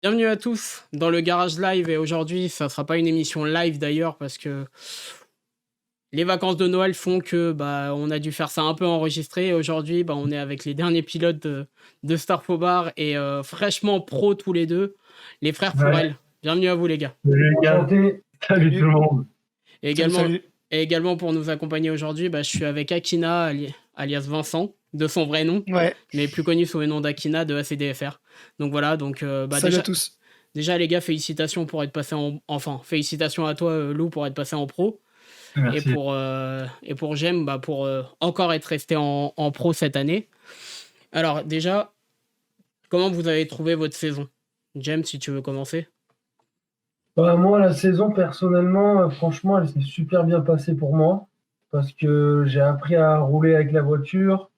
Bienvenue à tous dans le Garage Live et aujourd'hui, ça sera pas une émission live d'ailleurs parce que les vacances de Noël font que on a dû faire ça un peu enregistré et aujourd'hui, on est avec les derniers pilotes de Star Bar et fraîchement pro tous les deux, les frères Ouais, Fourel. Bienvenue à vous les gars. salut les gars, Enchanté. salut tout Salut. le monde. Et Salut, également, salut. et également pour nous accompagner aujourd'hui, je suis avec Akina alias Vincent, de son vrai nom, Ouais, mais plus connu sous le nom d'Akina de ACDFR. Donc voilà, salut à tous. déjà les gars, félicitations pour être passé enfin, félicitations à toi Lou pour être passé en pro. Et Merci. pour Jem, pour encore être resté en pro cette année. Alors déjà, comment vous avez trouvé votre saison? Jem, si tu veux commencer. Moi, la saison, personnellement, franchement, elle s'est super bien passée pour moi parce que j'ai appris à rouler avec la voiture.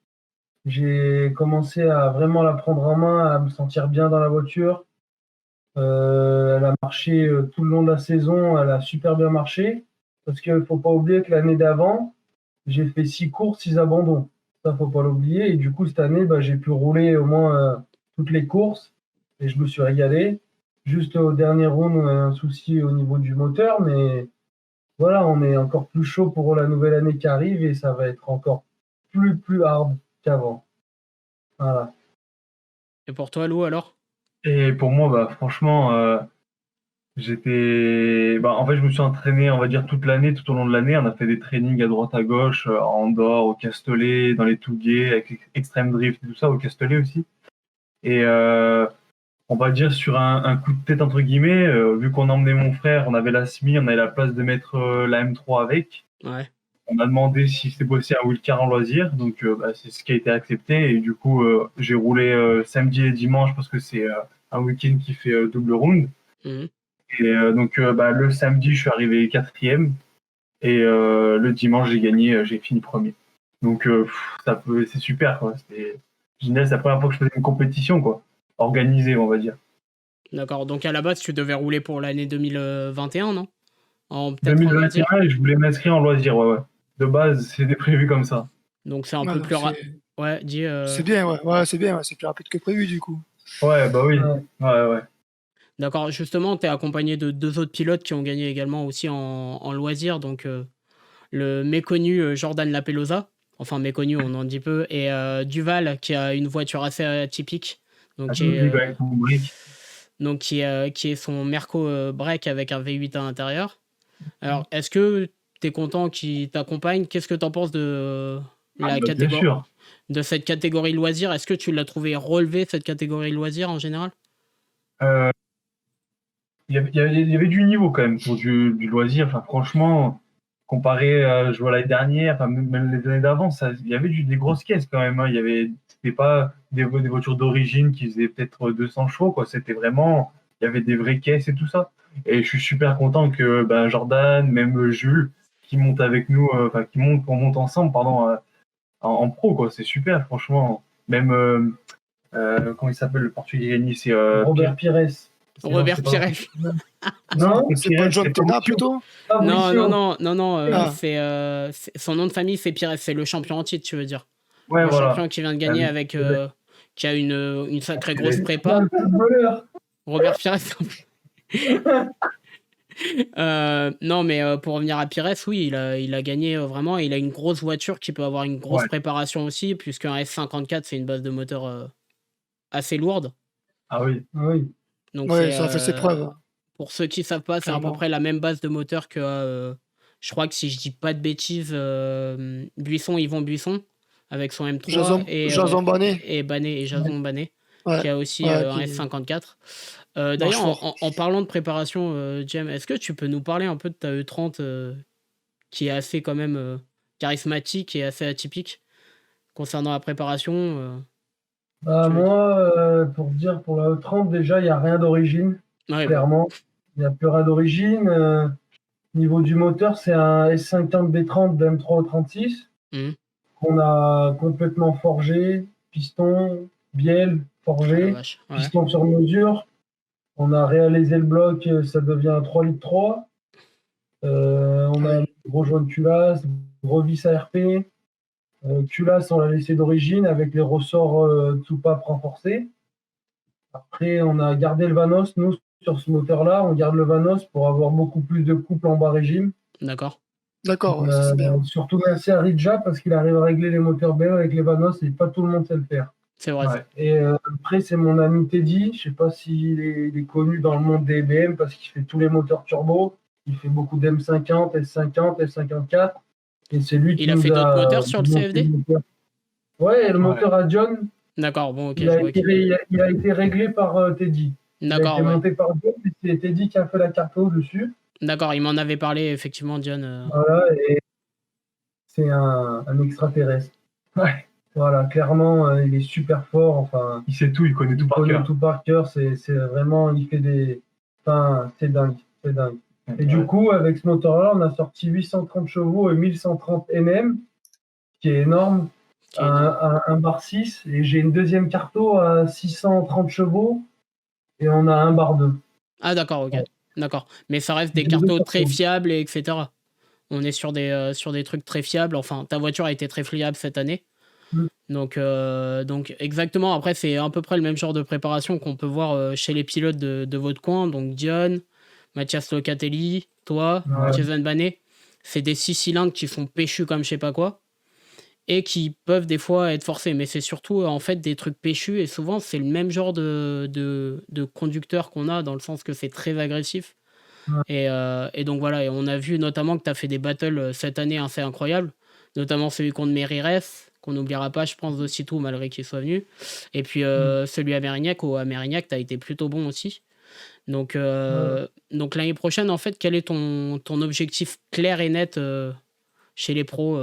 J'ai commencé à vraiment la prendre en main, à me sentir bien dans la voiture. Elle a marché tout le long de la saison, elle a super bien marché parce qu'il ne faut pas oublier que l'année d'avant, j'ai fait 6 courses, 6 abandons. Ça, faut pas l'oublier. Et du coup, cette année, j'ai pu rouler au moins toutes les courses et je me suis régalé. Juste au dernier round, on a un souci au niveau du moteur, mais voilà, on est encore plus chaud pour la nouvelle année qui arrive et ça va être encore plus hard qu'avant. Voilà. Et pour toi, Lou, alors? Et pour moi, franchement, en fait, je me suis entraîné, on va dire, toute l'année, tout au long de l'année. On a fait des trainings à droite, à gauche, à Andorre, au Castellet, dans les Touguet, avec Extreme Drift et tout ça, au Castellet aussi. Et on va dire sur un coup de tête, entre guillemets, vu qu'on emmenait mon frère, on avait la SMI, on avait la place de mettre la M3 avec. Ouais. On m'a demandé si c'était possible un wheelcar en loisir, donc c'est ce qui a été accepté. Et du coup, j'ai roulé samedi et dimanche parce que c'est un week-end qui fait double round. Mhm. Et le samedi, je suis arrivé quatrième. Et le dimanche, j'ai gagné, j'ai fini premier. Donc c'est super, quoi. C'est génial, c'est la première fois que je faisais une compétition, quoi. Organisée, on va dire. D'accord. Donc à la base, tu devais rouler pour l'année 2021, non? Peut-être en loisir. 2021, et je voulais m'inscrire en loisir, ouais. De base, c'était prévu comme ça. Donc c'est un Ouais, peu donc plus Ouais, dis. c'est bien, ouais. Ouais, c'est bien, ouais. C'est plus rapide que prévu, du coup. Ouais, bah oui. Ouais. Ouais. D'accord. Justement, tu es accompagné de deux autres pilotes qui ont gagné également aussi en loisir. Donc le méconnu Jordan Lapelosa, enfin méconnu, on en dit peu, et Duval qui a une voiture assez atypique, donc À tout avec mon brick. qui est son Merco break avec un V8 à l'intérieur. Alors, est-ce que tu es content qu'il t'accompagne? Qu'est-ce que tu en penses de la Bien catégorie, sûr. de cette catégorie loisir? Est-ce que tu l'as trouvé relevé, cette catégorie loisir en général? Euh, il y avait du niveau quand même pour du loisir. Enfin, franchement, comparé je vois l'année dernière, enfin, même les années d'avant, il y avait des grosses caisses quand même. Hein. C'était pas des voitures d'origine qui faisaient peut-être 200 chevaux, quoi. C'était vraiment, il y avait des vraies caisses et tout ça. Et je suis super content que Jordan, même Jules, qui monte avec nous, on monte ensemble, pardon, en pro, quoi. C'est super, franchement. Même, comment il s'appelle le Portugais gagné, c'est Robert Pires. Robert c'est pas Pires. Non, c'est c'est Pires, pas John c'est Tena, Mauricio. plutôt? Non, Ah. son nom de famille, c'est Pires, c'est le champion en titre, tu veux dire. Ouais, Le voilà. champion qui vient de gagner avec. Qui a une sacrée grosse prépa. Le footballeur. Robert Pires. Non, mais pour revenir à Pires, oui, il a gagné vraiment. Il a une grosse voiture qui peut avoir une grosse Ouais. préparation aussi, puisqu'un S54, c'est une base de moteur assez lourde. Ah oui. Oui. Donc, Ouais, ça a fait ses preuves. pour ceux qui ne savent pas, c'est à peu Clairement. près la même base de moteur que, je crois que si je dis pas de bêtises, Yvon Buisson, avec son M3 Jason Bonnet. et Jason Bannet, Ouais. qui a aussi Ouais, un qui S54. marche D'ailleurs, fort. en parlant de préparation, Jem, est-ce que tu peux nous parler un peu de ta E30 qui est assez quand même charismatique et assez atypique concernant la préparation Moi, pour la E30, déjà, il n'y a rien d'origine, Ouais, clairement. Il n'y a plus rien d'origine. Niveau du moteur, c'est un S50 B30 de M3 au 36 Mhm. qu'on a complètement forgé, piston, bielle, Oh la forgé, vache. Ouais. piston sur mesure. On a réalisé le bloc, ça devient un 3 litres 3. On a rejoint de culasse, revis ARP. Culasse, on l'a laissé d'origine avec les ressorts soupape renforcés. Après, on a gardé le Vanos. Nous, sur ce moteur-là, on garde le Vanos pour avoir beaucoup plus de couple en bas régime. D'accord. D'accord, ouais, ça, c'est bien. Surtout merci à Rija parce qu'il arrive à régler les moteurs BM avec les Vanos et pas tout le monde sait le faire. C'est vrai. Ouais. Et après, c'est mon ami Teddy. Je sais pas s'il est connu dans le monde des BM parce qu'il fait tous les moteurs turbo. Il fait beaucoup d'M50, S50, F54. Et c'est lui qui Il a fait d'autres moteurs sur le CFD? Ouais, et le moteur à John, D'accord, bon, ok. il a été réglé par Teddy. Il a D'accord, été ouais. monté par John, et c'est Teddy qui a fait la carte dessus. D'accord, il m'en avait parlé, effectivement, John. Voilà, et c'est un extraterrestre. Ouais. Voilà, clairement, il est super fort. Enfin, Il sait tout, il connaît tout par cœur. tout par cœur. C'est vraiment, il fait des. Enfin, c'est dingue. C'est dingue. Et du coup, avec ce moteur-là, on a sorti 830 chevaux et 1130 Nm, qui est énorme. Un bar 6. Et j'ai une deuxième carto à 630 chevaux et on a un bar 2. Ah, d'accord, ok. Ouais. D'accord. Mais ça reste des J'ai deux cartos cartos. très fiables, etc. On est sur des trucs très fiables. Enfin, ta voiture a été très fiable cette année. Mm. Donc, exactement. Après, c'est à peu près le même genre de préparation qu'on peut voir chez les pilotes de votre coin. Donc, Dion, Mathias Locatelli, toi, Ouais. Jason Banet. C'est des 6 cylindres qui sont péchus comme je sais pas quoi. Et qui peuvent des fois être forcés. Mais c'est surtout en fait des trucs péchus. Et souvent, c'est le même genre de conducteur qu'on a, dans le sens que c'est très agressif. Ouais. Et donc voilà, et on a vu notamment que tu as fait des battles cette année assez incroyables, notamment celui contre Merires, qu'on n'oubliera pas, je pense, d'aussitôt, malgré qu'il soit venu. Et puis celui à Mérignac, ou à Mérignac, tu as été plutôt bon aussi. Donc l'année prochaine, en fait, quel est ton objectif clair et net chez les pros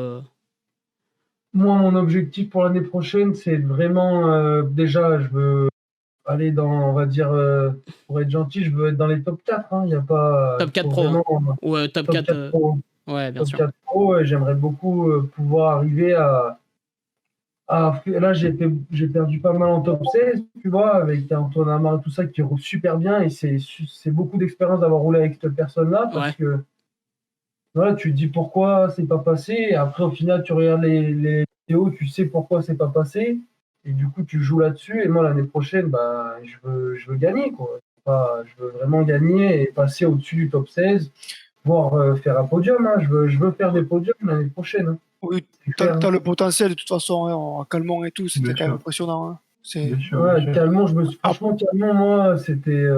Moi, mon objectif pour l'année prochaine, c'est vraiment, déjà, je veux aller dans, on va dire, pour être gentil, je veux être dans les top 4. Hein. Il y a pas, Top 4 faut pro vraiment, ou top top 4 4 pro. Ouais, bien Top sûr. 4 pro, et j'aimerais beaucoup pouvoir arriver là, j'ai perdu pas mal en top 16, tu vois, avec Antoine Amar et tout ça qui roule super bien. Et c'est beaucoup d'expérience d'avoir roulé avec cette personne-là parce Ouais. que voilà, tu te dis pourquoi c'est pas passé. Et après, au final, tu regardes les vidéos, tu sais pourquoi c'est pas passé. Et du coup, tu joues là-dessus. Et moi, l'année prochaine, bah, je veux gagner, quoi. Je veux vraiment gagner et passer au-dessus du top 16, voire faire un podium. Hein. Je veux faire des podiums l'année prochaine. Hein. Oui, C'est t'as clair, hein. le potentiel de toute façon, hein, en calmant et tout, c'était Bien quand même sûr. impressionnant. Hein. Bien sûr, Ouais, bien sûr. Calmont, franchement, Calmont, moi, c'était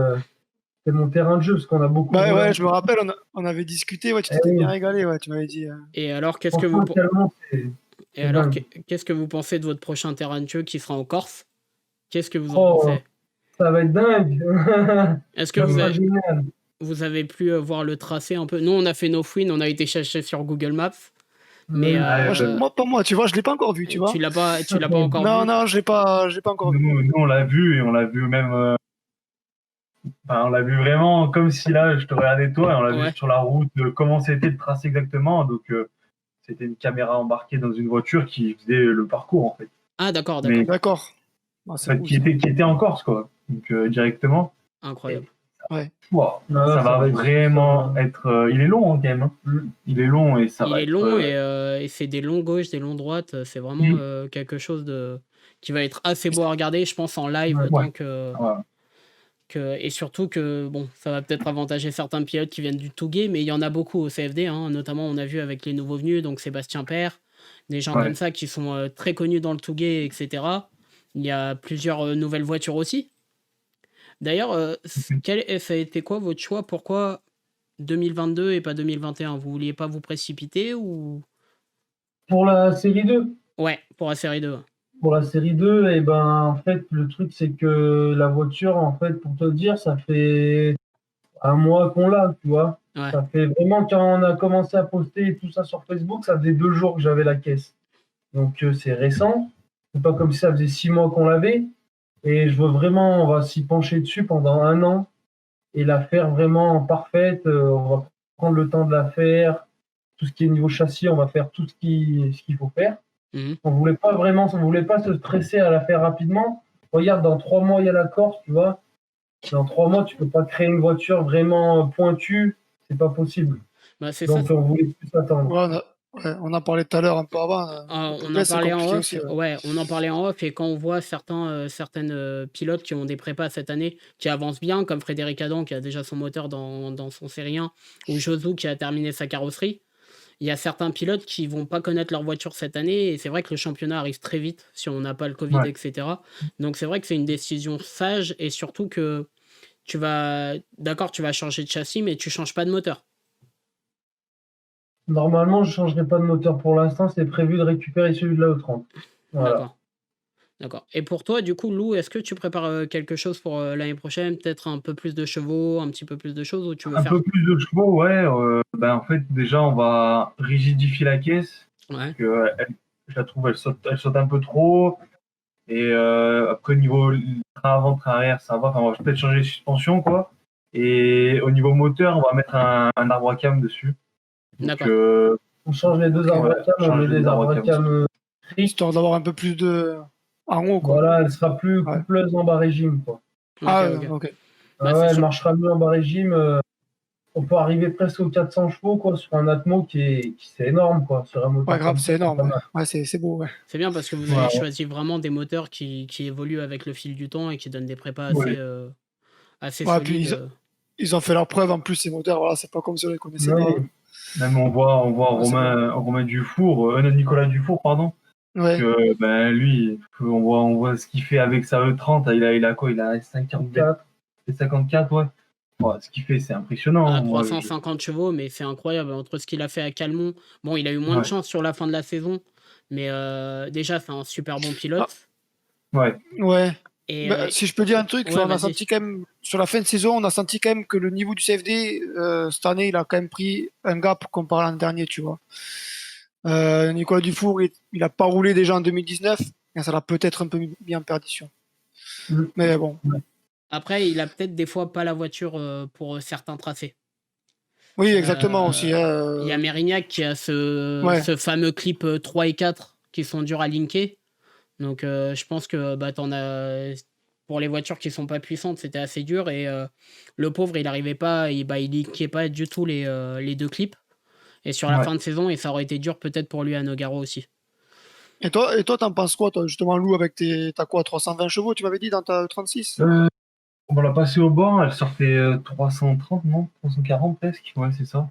mon terrain de jeu, parce qu'on a beaucoup Bah roulé. ouais, je me rappelle, on avait discuté, ouais, tu Eh t'étais oui. bien régalé, ouais, tu m'avais dit. Et alors, qu'est-ce que vous Franchement, Calmont, c'est Et alors, dingue. qu'est-ce que vous pensez de votre prochain terrain de jeu qui sera en Corse? Qu'est-ce que vous en Oh, pensez? ça va être dingue. Est-ce que Ça vous sera avez, génial. vous avez pu voir le tracé un peu? Nous, on a fait nos fouines, on a été chercher sur Google Maps, mais Moi, pas moi, tu vois, je l'ai pas encore vu, tu vois. tu l'as pas encore Non, vu? non, je l'ai pas encore vu. Nous, on l'a vu, et on l'a vu même. Enfin, on l'a vu vraiment comme si là, je te regardais toi, et on l'a Ouais. vu sur la route, comment c'était le tracé exactement. Donc, c'était une caméra embarquée dans une voiture qui faisait le parcours, en fait. Ah, d'accord, Mais D'accord. Ah, en c'est fait, cool, qui était en Corse, quoi. Donc, directement. incroyable. Wow, Ah, ça va être vraiment super. être. Il est long, hein, quand même. Hein. Il est long et ça Il va est être. long et c'est des longs gauches, des longs droites. C'est vraiment quelque chose qui va être assez beau à regarder, je pense, en live, Ouais. autant que. Voilà. Et surtout que, bon, ça va peut-être avantager certains pilotes qui viennent du Touguet, mais il y en a beaucoup au CFD, hein, notamment on a vu avec les nouveaux venus, donc Sébastien Père, des gens Ouais. comme ça qui sont très connus dans le Touguet, etc. Il y a plusieurs nouvelles voitures aussi. D'ailleurs, ça a été quoi votre choix? Pourquoi 2022 et pas 2021? Vous vouliez pas vous précipiter ou... Pour la série 2, Ouais, pour la série 2. pour la série 2, et ben, en fait, le truc, c'est que la voiture, en fait, pour te dire, ça fait un mois qu'on l'a, tu vois. Ouais. Ça fait vraiment, quand on a commencé à poster tout ça sur Facebook, ça faisait 2 jours que j'avais la caisse. Donc, c'est récent. C'est pas comme si ça faisait 6 mois qu'on l'avait. Et je veux vraiment, on va s'y pencher dessus pendant 1 an et la faire vraiment parfaite. On va prendre le temps de la faire. Tout ce qui est niveau châssis, on va faire tout ce qu'il faut faire. Mhm. On voulait pas se stresser à la faire rapidement. Regarde, dans 3 mois, il y a la Corse, tu vois. Dans 3 mois, tu peux pas créer une voiture vraiment pointue. C'est pas possible. Bah, c'est Donc, ça. on voulait plus attendre. Ouais, Ouais, on en parlait tout à l'heure un peu avant. On en Ouais, c'est parlait en compliqué off, aussi. Ouais. ouais, on en parlait en off et quand on voit certaines, pilotes qui ont des prépas cette année, qui avancent bien, comme Frédéric Adam qui a déjà son moteur dans son série 1 ou Josu qui a terminé sa carrosserie. Il y a certains pilotes qui vont pas connaître leur voiture cette année et c'est vrai que le championnat arrive très vite si on n'a pas le Covid Ouais. et cetera. Donc c'est vrai que c'est une décision sage et surtout que tu vas tu vas changer de châssis mais tu changes pas de moteur. Normalement, je ne changerai pas de moteur pour l'instant. C'est prévu de récupérer celui de la E30. Voilà. D'accord. D'accord. Et pour toi, du coup, Lou, est-ce que tu prépares quelque chose pour l'année prochaine? Peut-être un peu plus de chevaux, un petit peu plus de choses, ou tu veux Un faire. peu plus de chevaux, ouais. Ben, en fait, déjà, on va rigidifier la caisse. Ouais, Je la trouve, elle saute un peu trop. Et après, au niveau train avant, train arrière, ça va. Enfin, on va peut-être changer les suspensions, quoi. Et au niveau moteur, on va mettre un arbre à cam dessus. Donc, d'accord. On change les deux Ok. arbres à cam, on Changer met les des arbres à arbres à cam. Histoire d'avoir un peu plus de en haut, quoi. Voilà, elle sera plus Ouais. coupleuse en bas régime, quoi. Ok, Ah, ok. ok. Bah, Ah c'est ouais, elle sûr. marchera mieux en bas régime. On peut arriver presque aux 400 chevaux, quoi, sur un Atmo c'est énorme, quoi. Sur un moteur Ouais, grave, comme ça, c'est énorme. pas Ouais, mal. ouais c'est beau. Ouais. C'est bien parce que vous avez Ouais, choisi vraiment des moteurs qui évoluent avec le fil du temps et qui donnent des prépas Ouais. assez Ouais, puis solides. ils ont fait leur preuve en plus, ces moteurs. Voilà, c'est pas comme si on les connaissait ouais. pas. Même on voit Ouais, c'est Romain Dufour, non, Nicolas Dufour, pardon. Ouais. Que ben lui, on voit ce qu'il fait avec sa E30. Il a quoi? Il a 54, 54, ouais. Ouais, ce qu'il fait, c'est impressionnant. À Moi, 350 chevaux, mais c'est incroyable entre ce qu'il a fait à Calmont. Bon, il a eu moins de ouais, chance sur la fin de la saison, mais déjà, c'est un super bon Ah, pilote. ouais, ouais. Et Bah, si je peux dire un truc, ouais, on a vas-y. senti quand même, sur la fin de saison, on a senti quand même que le niveau du CFD, cette année, il a quand même pris un gap comparé à l'an dernier, tu vois. Nicolas Dufour, il a pas roulé déjà en 2019, et ça l'a peut-être un peu mis en perdition. Mm. Mais bon. Après, il a peut-être des fois pas la voiture pour certains tracés. Oui, exactement aussi. Il y a Mérignac qui a Ouais. ce fameux clip 3 et 4 qui sont durs à linker. Donc, je pense que bah, pour les voitures qui sont pas puissantes, c'était assez dur. Et le pauvre, il n'arrivait pas, il linkait pas du tout les deux clips. Et sur la ouais. fin de saison, et ça aurait été dur peut-être pour lui à Nogaro aussi. Et toi, t'en penses quoi, toi, justement, Lou, avec t'as quoi, 320 chevaux, tu m'avais dit, dans ta 36? On va la passer au banc. Elle sortait 330, non? 340 presque. Ouais, c'est ça.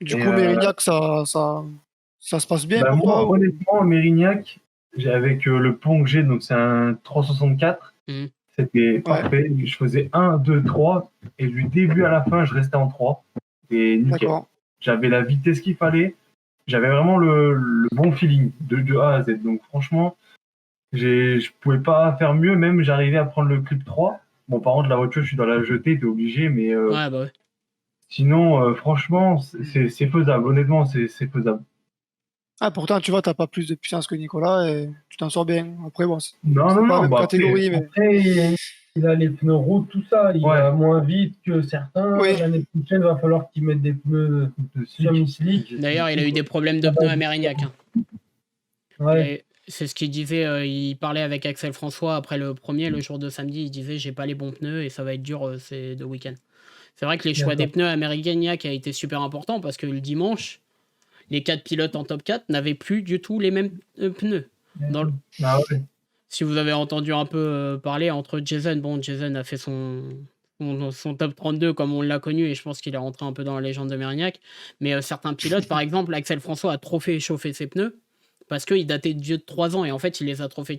Du Et coup, Mérignac, ça se passe bien ben, pour moi, toi ou... honnêtement, Mérignac, avec le pont que j'ai, donc c'est un 364. Mhm. C'était Ouais. parfait. Je faisais 1, 2, 3. Et du début à la fin, je restais en 3. Et nickel. D'accord. J'avais la vitesse qu'il fallait. J'avais vraiment le bon feeling de A à Z. Donc franchement, je pouvais pas faire mieux. Même j'arrivais à prendre le clip 3. Bon, par contre, la voiture, je suis dans la jetée, t'es obligé. Mais Ouais, bah ouais. sinon, franchement, c'est faisable. Honnêtement, c'est faisable. Ah, pourtant, tu vois, t'as pas plus de puissance que Nicolas et tu t'en sors bien. Après, bon, c'est Non, non, pas la non. même Bah, catégorie, mais... Après, il a les pneus routes, tout ça. Il Ouais. va moins vite que certains. Oui. L'année prochaine, il va falloir qu'il mette des pneus semi-slick. D'ailleurs, il a eu des problèmes de pneus à Mérignac. Hein. Ouais. C'est ce qu'il disait. Il parlait avec Axel François après le premier, le jour de samedi. Il disait j'ai pas les bons pneus et ça va être dur ces 2 week-ends. C'est vrai que les choix des pneus à Mérignac a été super important parce que le dimanche, les 4 pilotes en top 4 n'avaient plus du tout les mêmes pneus. Ah ouais. Si vous avez entendu un peu parler entre Jason, bon, Jason a fait son top 32 comme on l'a connu et je pense qu'il est rentré un peu dans la légende de Mérignac. Mais certains pilotes, par exemple, Axel François a trop fait chauffer ses pneus parce qu'il datait de 3 ans et en fait, il les a trop fait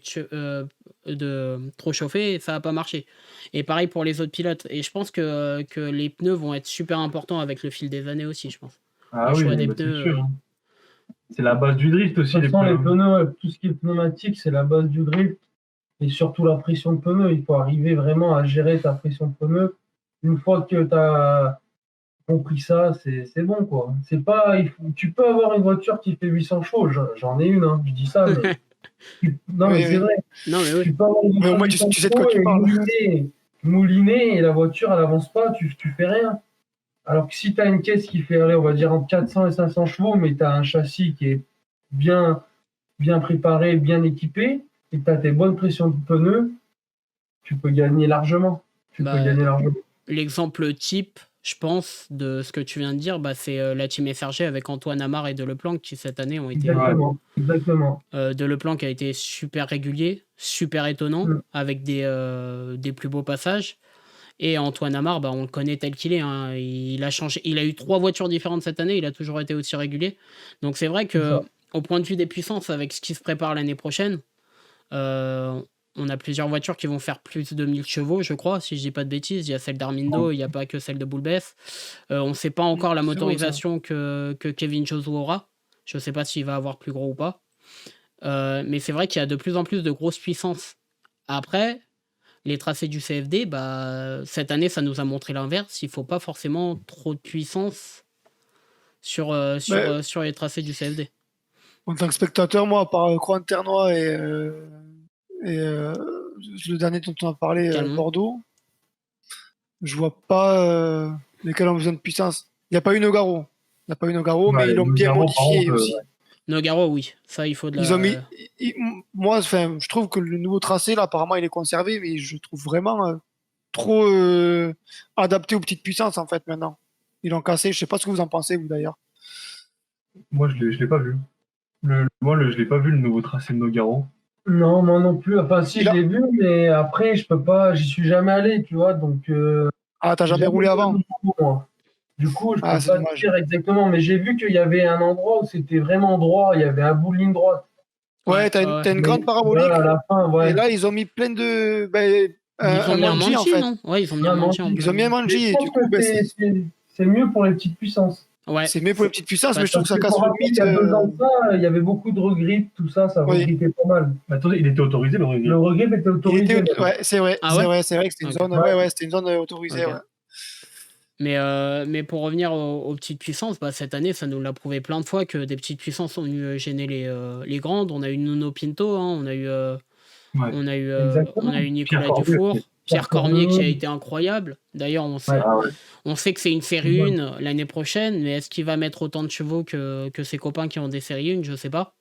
trop chauffer et ça n'a pas marché. Et pareil pour les autres pilotes. Et je pense que les pneus vont être super importants avec le fil des années aussi, je pense. Ah Le oui, choix des bah, c'est pneus. sûr. C'est la base du drift aussi. De toute façon, les les pneus. pneus, tout ce qui est pneumatique, c'est la base du drift. Et surtout la pression de pneus. Il faut arriver vraiment à gérer ta pression de pneus. Une fois que tu as compris ça, c'est bon, quoi. C'est pas, tu peux avoir une voiture qui fait 800 chevaux. J'en ai une, hein, je dis ça, mais non, Oui, mais c'est oui. vrai. Non, mais oui. Tu peux avoir une Mais au voiture moins, 800 tu sais de quoi chevaux tu et parles. mouliner, et la voiture, elle avance pas, tu fais rien. Alors que si tu as une caisse qui fait, allez, on va dire, entre 400 et 500 chevaux, mais tu as un châssis qui est bien préparé, bien équipé, et que tu as tes bonnes pressions de pneus, tu peux gagner largement. L'exemple type, je pense, de ce que tu viens de dire, bah, c'est la team FRG avec Antoine Amar et Deleplanque qui, cette année, ont été. Exactement. Deleplanque a été super régulier, super étonnant, avec des plus beaux passages. Et Antoine Amar, bah, on le connaît tel qu'il est. Hein. Il a changé. Il a eu 3 voitures différentes cette année. Il a toujours été aussi régulier. Donc c'est vrai que, au point de vue des puissances, avec ce qui se prépare l'année prochaine, on a plusieurs voitures qui vont faire plus de 1000 chevaux, je crois, si je dis pas de bêtises. Il y a celle d'Armindo, il n'y a pas que celle de Boulbès. On ne sait pas encore la motorisation que Kevin Josu aura. Je ne sais pas s'il va avoir plus gros ou pas. Mais c'est vrai qu'il y a de plus en plus de grosses puissances. Après, les tracés du CFD, bah, cette année, ça nous a montré l'inverse. Il ne faut pas forcément trop de puissance sur les tracés du CFD. En tant que spectateur, moi, à part Croix-Ternois et le dernier dont on a parlé, Bordeaux, je vois pas lesquels ont besoin de puissance. Il n'y a pas eu Nogaro. Mais ils l'ont bien modifié aussi. Nogaro, oui. Ça, il faut de la... Moi, je trouve que le nouveau tracé, là, apparemment, il est conservé, mais je trouve vraiment trop adapté aux petites puissances, en fait, maintenant. Ils l'ont cassé. Je sais pas ce que vous en pensez, vous, d'ailleurs. Moi, je l'ai pas vu. Je l'ai pas vu, le nouveau tracé de Nogaro. Non, moi non plus. Enfin, si, je l'ai vu, mais après, je peux pas, j'y suis jamais allé, tu vois, donc... Ah, t'as jamais roulé avant? Moi. Du coup, je peux pas te dire exactement, mais j'ai vu qu'il y avait un endroit où c'était vraiment droit, il y avait un bout de ligne droite. Ouais, t'as une grande parabolique. À la fin, Et là, ils ont mis plein de... ils ont mis un Manji, en fait. Non, ouais, ils ont mis un Manji. Ils ont mis un Manji, et du coup... c'est mieux pour les petites puissances. Ouais. C'est mieux pour les petites puissances, mais je trouve que ça casse le mythe. Il y a 2 ans de ça, il y avait beaucoup de regrip, tout ça, ça regrippait pas mal. Attendez, il était autorisé, le regrip? Le regrip était autorisé. Ouais, c'est vrai. C'est vrai que c'était une zone, c'était une zone autorisée. Okay. Mais pour revenir aux petites puissances, bah, cette année, ça nous l'a prouvé plein de fois que des petites puissances ont eu gêner les grandes. On a eu Nuno Pinto, hein, on a eu Nicolas Dufour, Pierre Cormier qui a été incroyable. D'ailleurs, on sait que c'est une série 1 l'année prochaine, mais est-ce qu'il va mettre autant de chevaux que ses copains qui ont des séries 1? Je sais pas.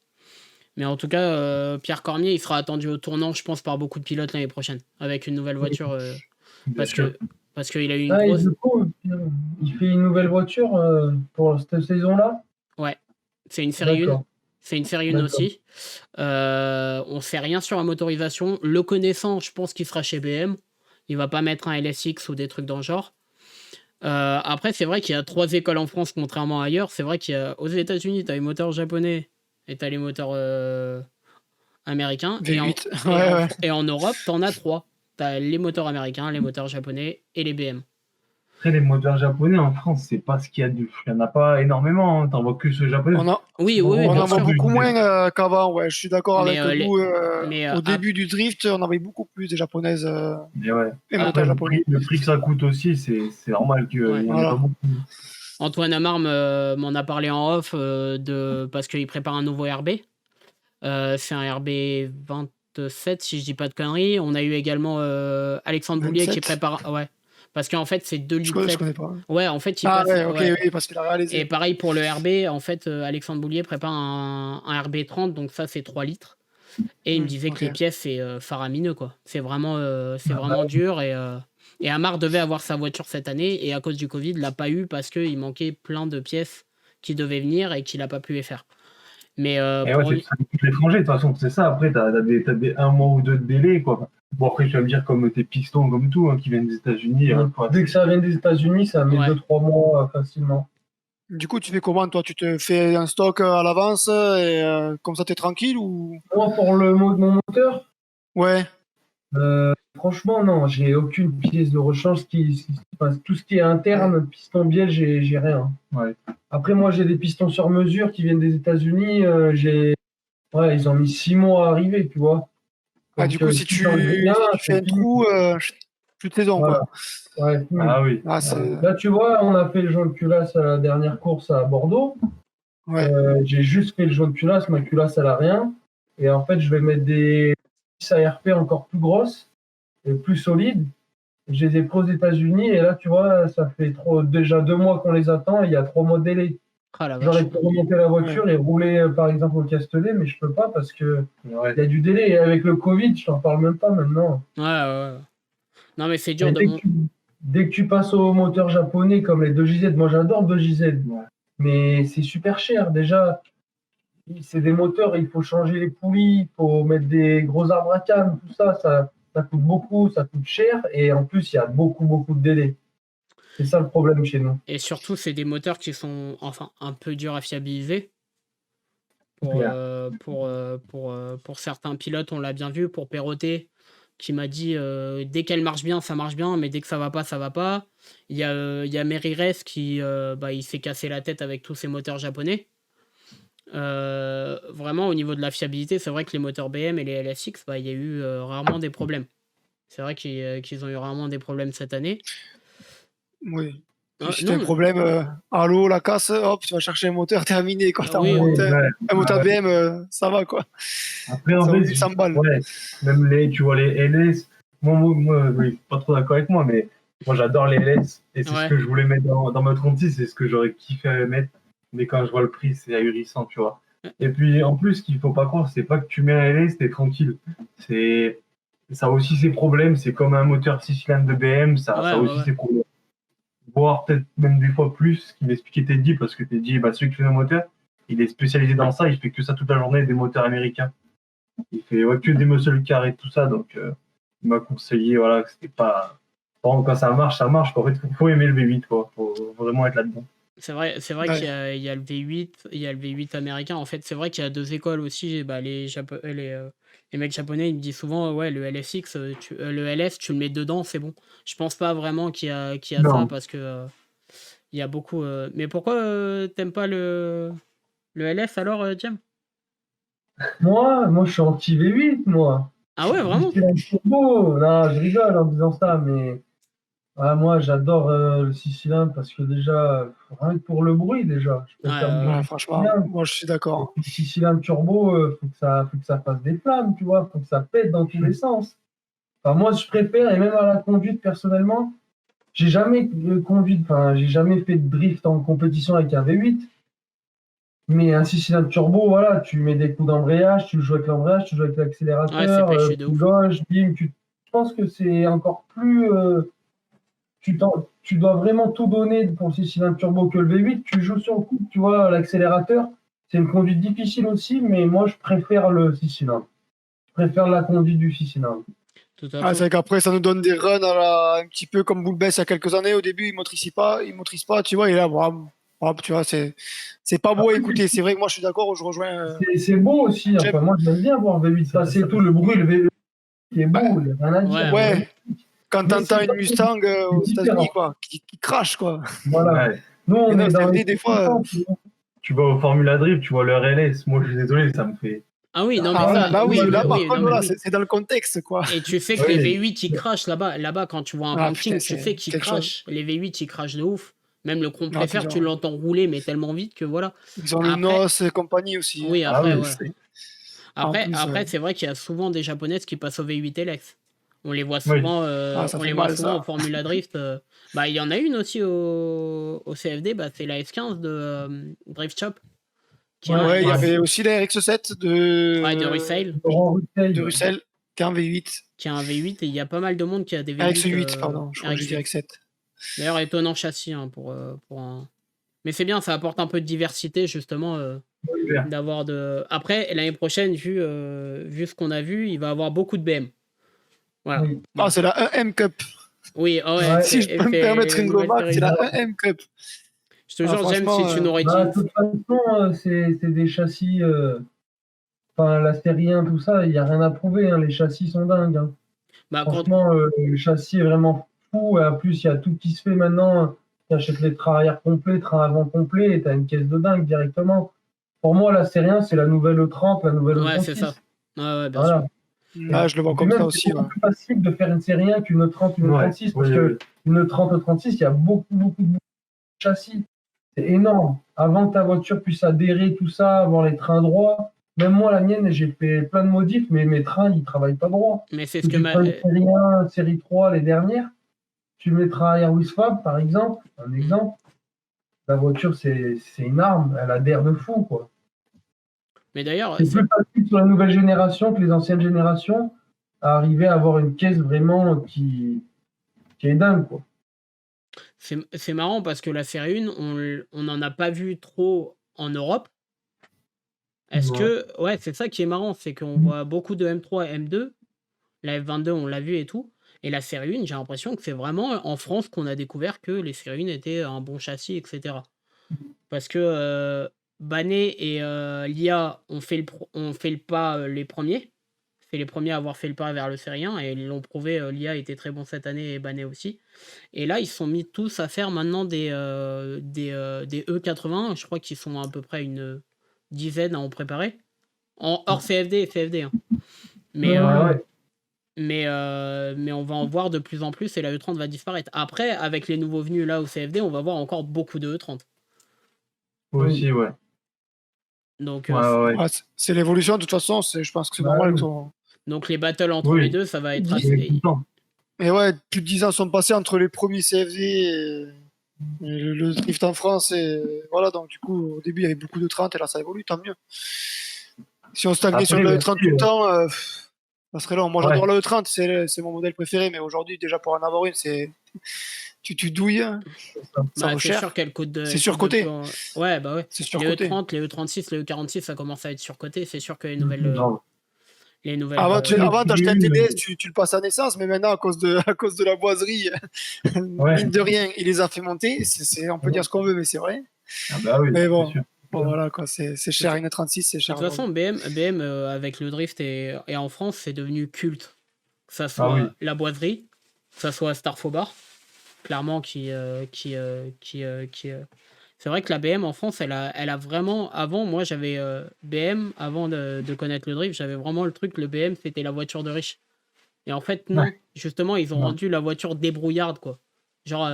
Mais en tout cas, Pierre Cormier, il sera attendu au tournant, je pense, par beaucoup de pilotes l'année prochaine, avec une nouvelle voiture. Parce qu'il a eu une grosse... Du coup, il fait une nouvelle voiture pour cette saison-là? Ouais, c'est une série 1. C'est une série 1 aussi. On sait rien sur la motorisation. Le connaissant, je pense qu'il sera chez BM. Il va pas mettre un LSX ou des trucs dans le genre. Après, c'est vrai qu'il y a 3 écoles en France, contrairement à ailleurs. C'est vrai qu'aux États-Unis, tu as les moteurs japonais et tu as les moteurs américains. Et en Europe, tu en as 3. Tu as les moteurs américains, les moteurs japonais et les BM. Après, les moteurs japonais en France, c'est pas ce qu'il y a de... Il n'y en a pas énormément. Hein. T'en vois que ceux japonais. On en voit beaucoup moins qu'avant. Ouais, je suis d'accord avec vous. Au début du drift, on avait beaucoup plus de japonaises. Le prix que ça coûte aussi, c'est normal qu'il y en ait pas beaucoup. Antoine Amar m'en a parlé en off parce qu'il prépare un nouveau RB. C'est un RB 27, si je dis pas de conneries. On a eu également Alexandre Boulier qui prépare... Ouais. Parce qu'en fait, c'est 2 litres. Je connais pas. Ouais, en fait, oui, parce qu'il a réalisé. Et pareil pour le RB, en fait, Alexandre Boulier prépare un RB 30, donc ça, c'est 3 litres. Et il me disait que les pièces, c'est faramineux, quoi. C'est vraiment dur. Et Amar devait avoir sa voiture cette année, et à cause du Covid, il l'a pas eu parce qu'il manquait plein de pièces qui devaient venir et qu'il n'a pas pu les faire. Mais c'est l'étranger, de toute façon, c'est ça. Après, t'as des 1 mois ou 2 de délai, quoi. Bon, après, tu vas me dire, comme tes pistons, comme tout, hein, qui viennent des États-Unis. Dès que ça vient des États-Unis, ça met 2-3 mois facilement. Du coup, tu fais comment, toi? Tu te fais un stock à l'avance et comme ça, t'es tranquille ou... Moi, pour mon moteur? Ouais. Franchement, non, j'ai aucune pièce de rechange. Tout ce qui est interne, piston bielle, j'ai rien. Ouais. Après, moi, j'ai des pistons sur mesure qui viennent des États-Unis. Ils ont mis 6 mois à arriver, tu vois. Donc, du coup, si tu fais un trou, plus de saison, quoi. Ouais. Ah oui. Là, tu vois, on a fait le jaune de culasse à la dernière course à Bordeaux. Ouais. J'ai juste fait le jaune de culasse, ma culasse, elle a rien. Et en fait, je vais mettre des ARP encore plus grosses et plus solides. Je les ai pris aux États-Unis et là, tu vois, ça fait déjà 2 mois qu'on les attend et il y a 3 mois de délai. J'aurais pu remonter la voiture et rouler, par exemple, au Castellet, mais je peux pas parce que il y a du délai. Et avec le Covid, je t'en parle même pas maintenant. Ouais. Non, mais c'est dur dès que tu passes au moteur japonais comme les 2JZ, moi j'adore 2JZ, Ouais. mais c'est super cher. Déjà, c'est des moteurs, il faut changer les poulies, il faut mettre des gros arbres à cames, tout ça, ça coûte beaucoup, ça coûte cher, et en plus, il y a beaucoup de délais. C'est ça le problème chez nous. Et surtout, c'est des moteurs qui sont enfin un peu durs à fiabiliser. Pour, Clair. pour certains pilotes, on l'a bien vu, pour Perrotet, qui m'a dit dès qu'elle marche bien, ça marche bien, mais dès que ça va pas, ça va pas. Il y a Merires qui il s'est cassé la tête avec tous ces moteurs japonais. Vraiment, au niveau de la fiabilité, c'est vrai que les moteurs BM et les LSX, il y a eu rarement des problèmes. C'est vrai qu'ils ont eu rarement des problèmes cette année. Oui. Puis si t'as un Non, problème, allô, la casse, hop, tu vas chercher un moteur terminé. Quand t'as oui, oui. un moteur BM, ça va quoi. Après, en Ça vrai, vaut 800 balles. ouais, même tu vois, les LS, oui, pas trop d'accord avec moi, mais moi, j'adore les LS, et c'est ce Ouais. que je voulais mettre dans ma 36, c'est ce que j'aurais kiffé mettre, mais quand je vois le prix, c'est ahurissant, tu vois. Et puis, en plus, ce qu'il faut pas croire, c'est pas que tu mets un LS, t'es tranquille. Ça a aussi ses problèmes, c'est comme un moteur 6 cylindres de BM, ça a aussi Ouais. ses problèmes. Voire peut-être même des fois plus, ce qu'il m'expliquait Teddy, parce que Teddy, celui qui fait le moteur, il est spécialisé dans ça, il fait que ça toute la journée, des moteurs américains. Il fait que des muscle cars et tout ça, donc il m'a conseillé voilà, que c'était pas. Bon, quand ça marche, en fait, faut aimer le V8, quoi. Faut vraiment être là-dedans. C'est vrai Ouais. qu'il y a le V8, il y a le V8 américain. En fait, c'est vrai qu'il y a deux écoles aussi. Les mecs japonais, ils me disent souvent, ouais, le LSX, le LS, tu le mets dedans, c'est bon. Je pense pas vraiment qu'il y a ça Non. parce que il y a beaucoup. Mais pourquoi t'aimes pas le LS alors, Jam? Moi, je suis anti V8, moi. Ah ouais, vraiment? C'est un turbo. Non, je rigole en disant ça, mais moi, j'adore le 6 cylindres parce que déjà, rien que pour le bruit, déjà, je préfère le bruit Ouais, du 6 franchement, cylindres. moi je suis Et d'accord. puis, 6 cylindres turbo, faut que ça fasse des flammes, tu vois, faut que ça pète dans tous les sens. Enfin, moi, je préfère, et même à la conduite, personnellement, j'ai jamais fait de drift en compétition avec un V8. Mais un 6 cylindres turbo, voilà, tu mets des coups d'embrayage, tu joues avec l'embrayage, tu joues avec Ouais, c'est l'accélérateur, péché de coup ouf. gauche, bim, je pense que c'est encore plus. Tu dois vraiment tout donner pour le 6 cylindres turbo que le V8. Tu joues sur le coup, tu vois, l'accélérateur. C'est une conduite difficile aussi, mais moi, je préfère le 6 cylindres. Je préfère la conduite du 6 cylindres. Tout à Ah, fait. c'est vrai qu'après, ça nous donne des runs un petit peu comme Boulbès il y a quelques années. Au début, il motorise pas, tu vois, et là, tu vois, c'est pas beau à écouter. C'est vrai que moi, je suis d'accord, je rejoins. C'est beau aussi. Jeb. Enfin, moi, j'aime bien voir le V8 passer tout le bruit, le V8 qui est Bah, beau, il n'y a rien à dire. Ouais, ouais, quand Mais t'entends c'est une Mustang aux États-Unis, différent. quoi, qui crache, quoi. Voilà. Ouais. Nous, Et on non, est dans les CFD, des fois. Tu vas au Formula Drift, tu vois leur LS. Moi, je suis désolé, ça me fait. Ah oui, non, mais Ah, voilà, ça, là, oui, là, par oui, contre, non, mais voilà, oui. c'est dans le contexte, quoi. Et tu sais que les Oui. V8 ils crachent là-bas. Là-bas, quand tu vois un Ah, pumping, putain, tu c'est sais qu'ils quelque chose. crachent. Les V8 ils crachent de ouf. Même le Ah, compresseur, puis, tu l'entends rouler, mais tellement vite que voilà. ils ont le Après, NOS et compagnie aussi. oui, Ah après, oui, ouais. En plus, Après c'est vrai qu'il y a souvent des japonaises qui passent au V8 LS. On les voit oui. souvent, ça fait mal, au ça. Formula Drift. Il y en a une aussi au CFD, c'est la S15 de Drift Shop, Ouais, Ouais, il y qui avait aussi la RX-7 de Russell, Laurent Russell. de Russell, qui est en V8. qui a un V8, et il y a pas mal de monde qui a des V8 RX-8, pardon, je crois que j'ai dit RX8. RX-7. D'ailleurs, étonnant châssis pour un. Mais c'est bien, ça apporte un peu de diversité, justement, Super. d'avoir de. Après, l'année prochaine, vu ce qu'on a vu, il va avoir beaucoup de BM. Voilà. Oui. Bon. Ah, c'est la 1M Cup. Oui, Ouais. Si je peux me permettre une nouvelle remarque, c'est la série. 1M Cup. Je te Ah, jure, j'aime si franchement, tu n'aurais Bah, dit. de toute façon, c'est des châssis. Enfin, la série 1, tout ça, il n'y a rien à prouver. Hein, les châssis sont dingues. Hein. Bah, quand. Franchement, le châssis est vraiment fou. Et en plus, il y a tout qui se fait maintenant. Tu achètes les trains arrière complets, trains avant complets, et tu as une caisse de dingue directement. Pour moi, la série 1, c'est la nouvelle E30, la nouvelle Ouais, c'est ça. E36. Ouais, bien sûr. Voilà. là, je le vois Et puis comme ça même, c'est aussi. beaucoup Ouais. plus facile de faire une série 1 qu'une E30, une Ouais. E36, parce Oui, que une E30, E36, il y a beaucoup de châssis. C'est énorme. Avant que ta voiture puisse adhérer, tout ça, avoir les trains droits. Même moi, la mienne, j'ai fait plein de modifs, mais mes trains, ils travaillent pas droit. Mais c'est Que ce que tu prends une série 1, série 3, les dernières, tu mets train arrière Wisfab, par exemple, un exemple, la voiture, c'est une arme, elle adhère de fou, quoi. Mais d'ailleurs, C'est plus facile sur la nouvelle génération que les anciennes générations à arriver à avoir une caisse vraiment qui est dingue, quoi. c'est marrant parce que la série 1, on n'en a pas vu trop en Europe. Est-ce Ouais. que. Ouais, c'est ça qui est marrant, c'est qu'on voit beaucoup de M3 et M2. La F22, on l'a vu et tout. Et la série 1, j'ai l'impression que c'est vraiment en France qu'on a découvert que les séries 1 étaient un bon châssis, etc. Parce que Banet et Lia ont fait le pas les premiers. C'est les premiers à avoir fait le pas vers le série 1 et ils l'ont prouvé. Lia était très bon cette année et Banet aussi. Et là, ils se sont mis tous à faire maintenant des E80. Je crois qu'ils sont à peu près une dizaine à en préparer. Hors CFD et CFD. Hein. Mais, Ouais. mais on va en voir de plus en plus et la E30 va disparaître. Après, avec les nouveaux venus là au CFD, on va voir encore beaucoup de E30. Aussi, ouais. Donc, Ouais, ouais. Ouais, c'est l'évolution, de toute façon, je pense que c'est normal. donc les battles entre Oui. les deux, ça va être Il y avait tout le temps. Et ouais, plus de 10 ans sont passés entre les premiers CFD et le drift en France. Et voilà, donc du coup, au début, il y avait beaucoup de 30 et là, ça évolue, tant mieux. Si on stagnait sur le Après, E30 aussi, tout le temps, ça serait long. Moi, Ouais. j'adore le E30, c'est mon modèle préféré, mais aujourd'hui, déjà pour en avoir une, tu douilles, hein. Ça vaut c'est cher. sûr qu'elle coûte de. C'est elle coûte surcoté. de plus Ouais, bah ouais. C'est Les surcoté. E30, les E36, les E46, ça commence à être surcoté. C'est sûr que les nouvelles. Non. Les nouvelles Avant, Après, les avant t'achetais un plus- TDS, tu le passes à naissance, mais maintenant, à cause de la boiserie, Ouais. mine de rien, il les a fait monter. On peut dire ce qu'on veut, mais c'est vrai. Ah bah oui, Mais bon, c'est sûr. bon, voilà, quoi, c'est cher. Une 36, c'est De cher. toute façon, BM avec le drift et en France, c'est devenu culte. Que ça soit oui. la boiserie, que ça soit Star Fobar, clairement c'est vrai que la BM en France, elle a vraiment. Avant, moi, j'avais BM, avant de connaître le drift, j'avais vraiment le truc, le BM, c'était la voiture de riche. Et en fait, non. Ouais. Justement, ils ont Non. rendu la voiture débrouillarde, quoi. Genre,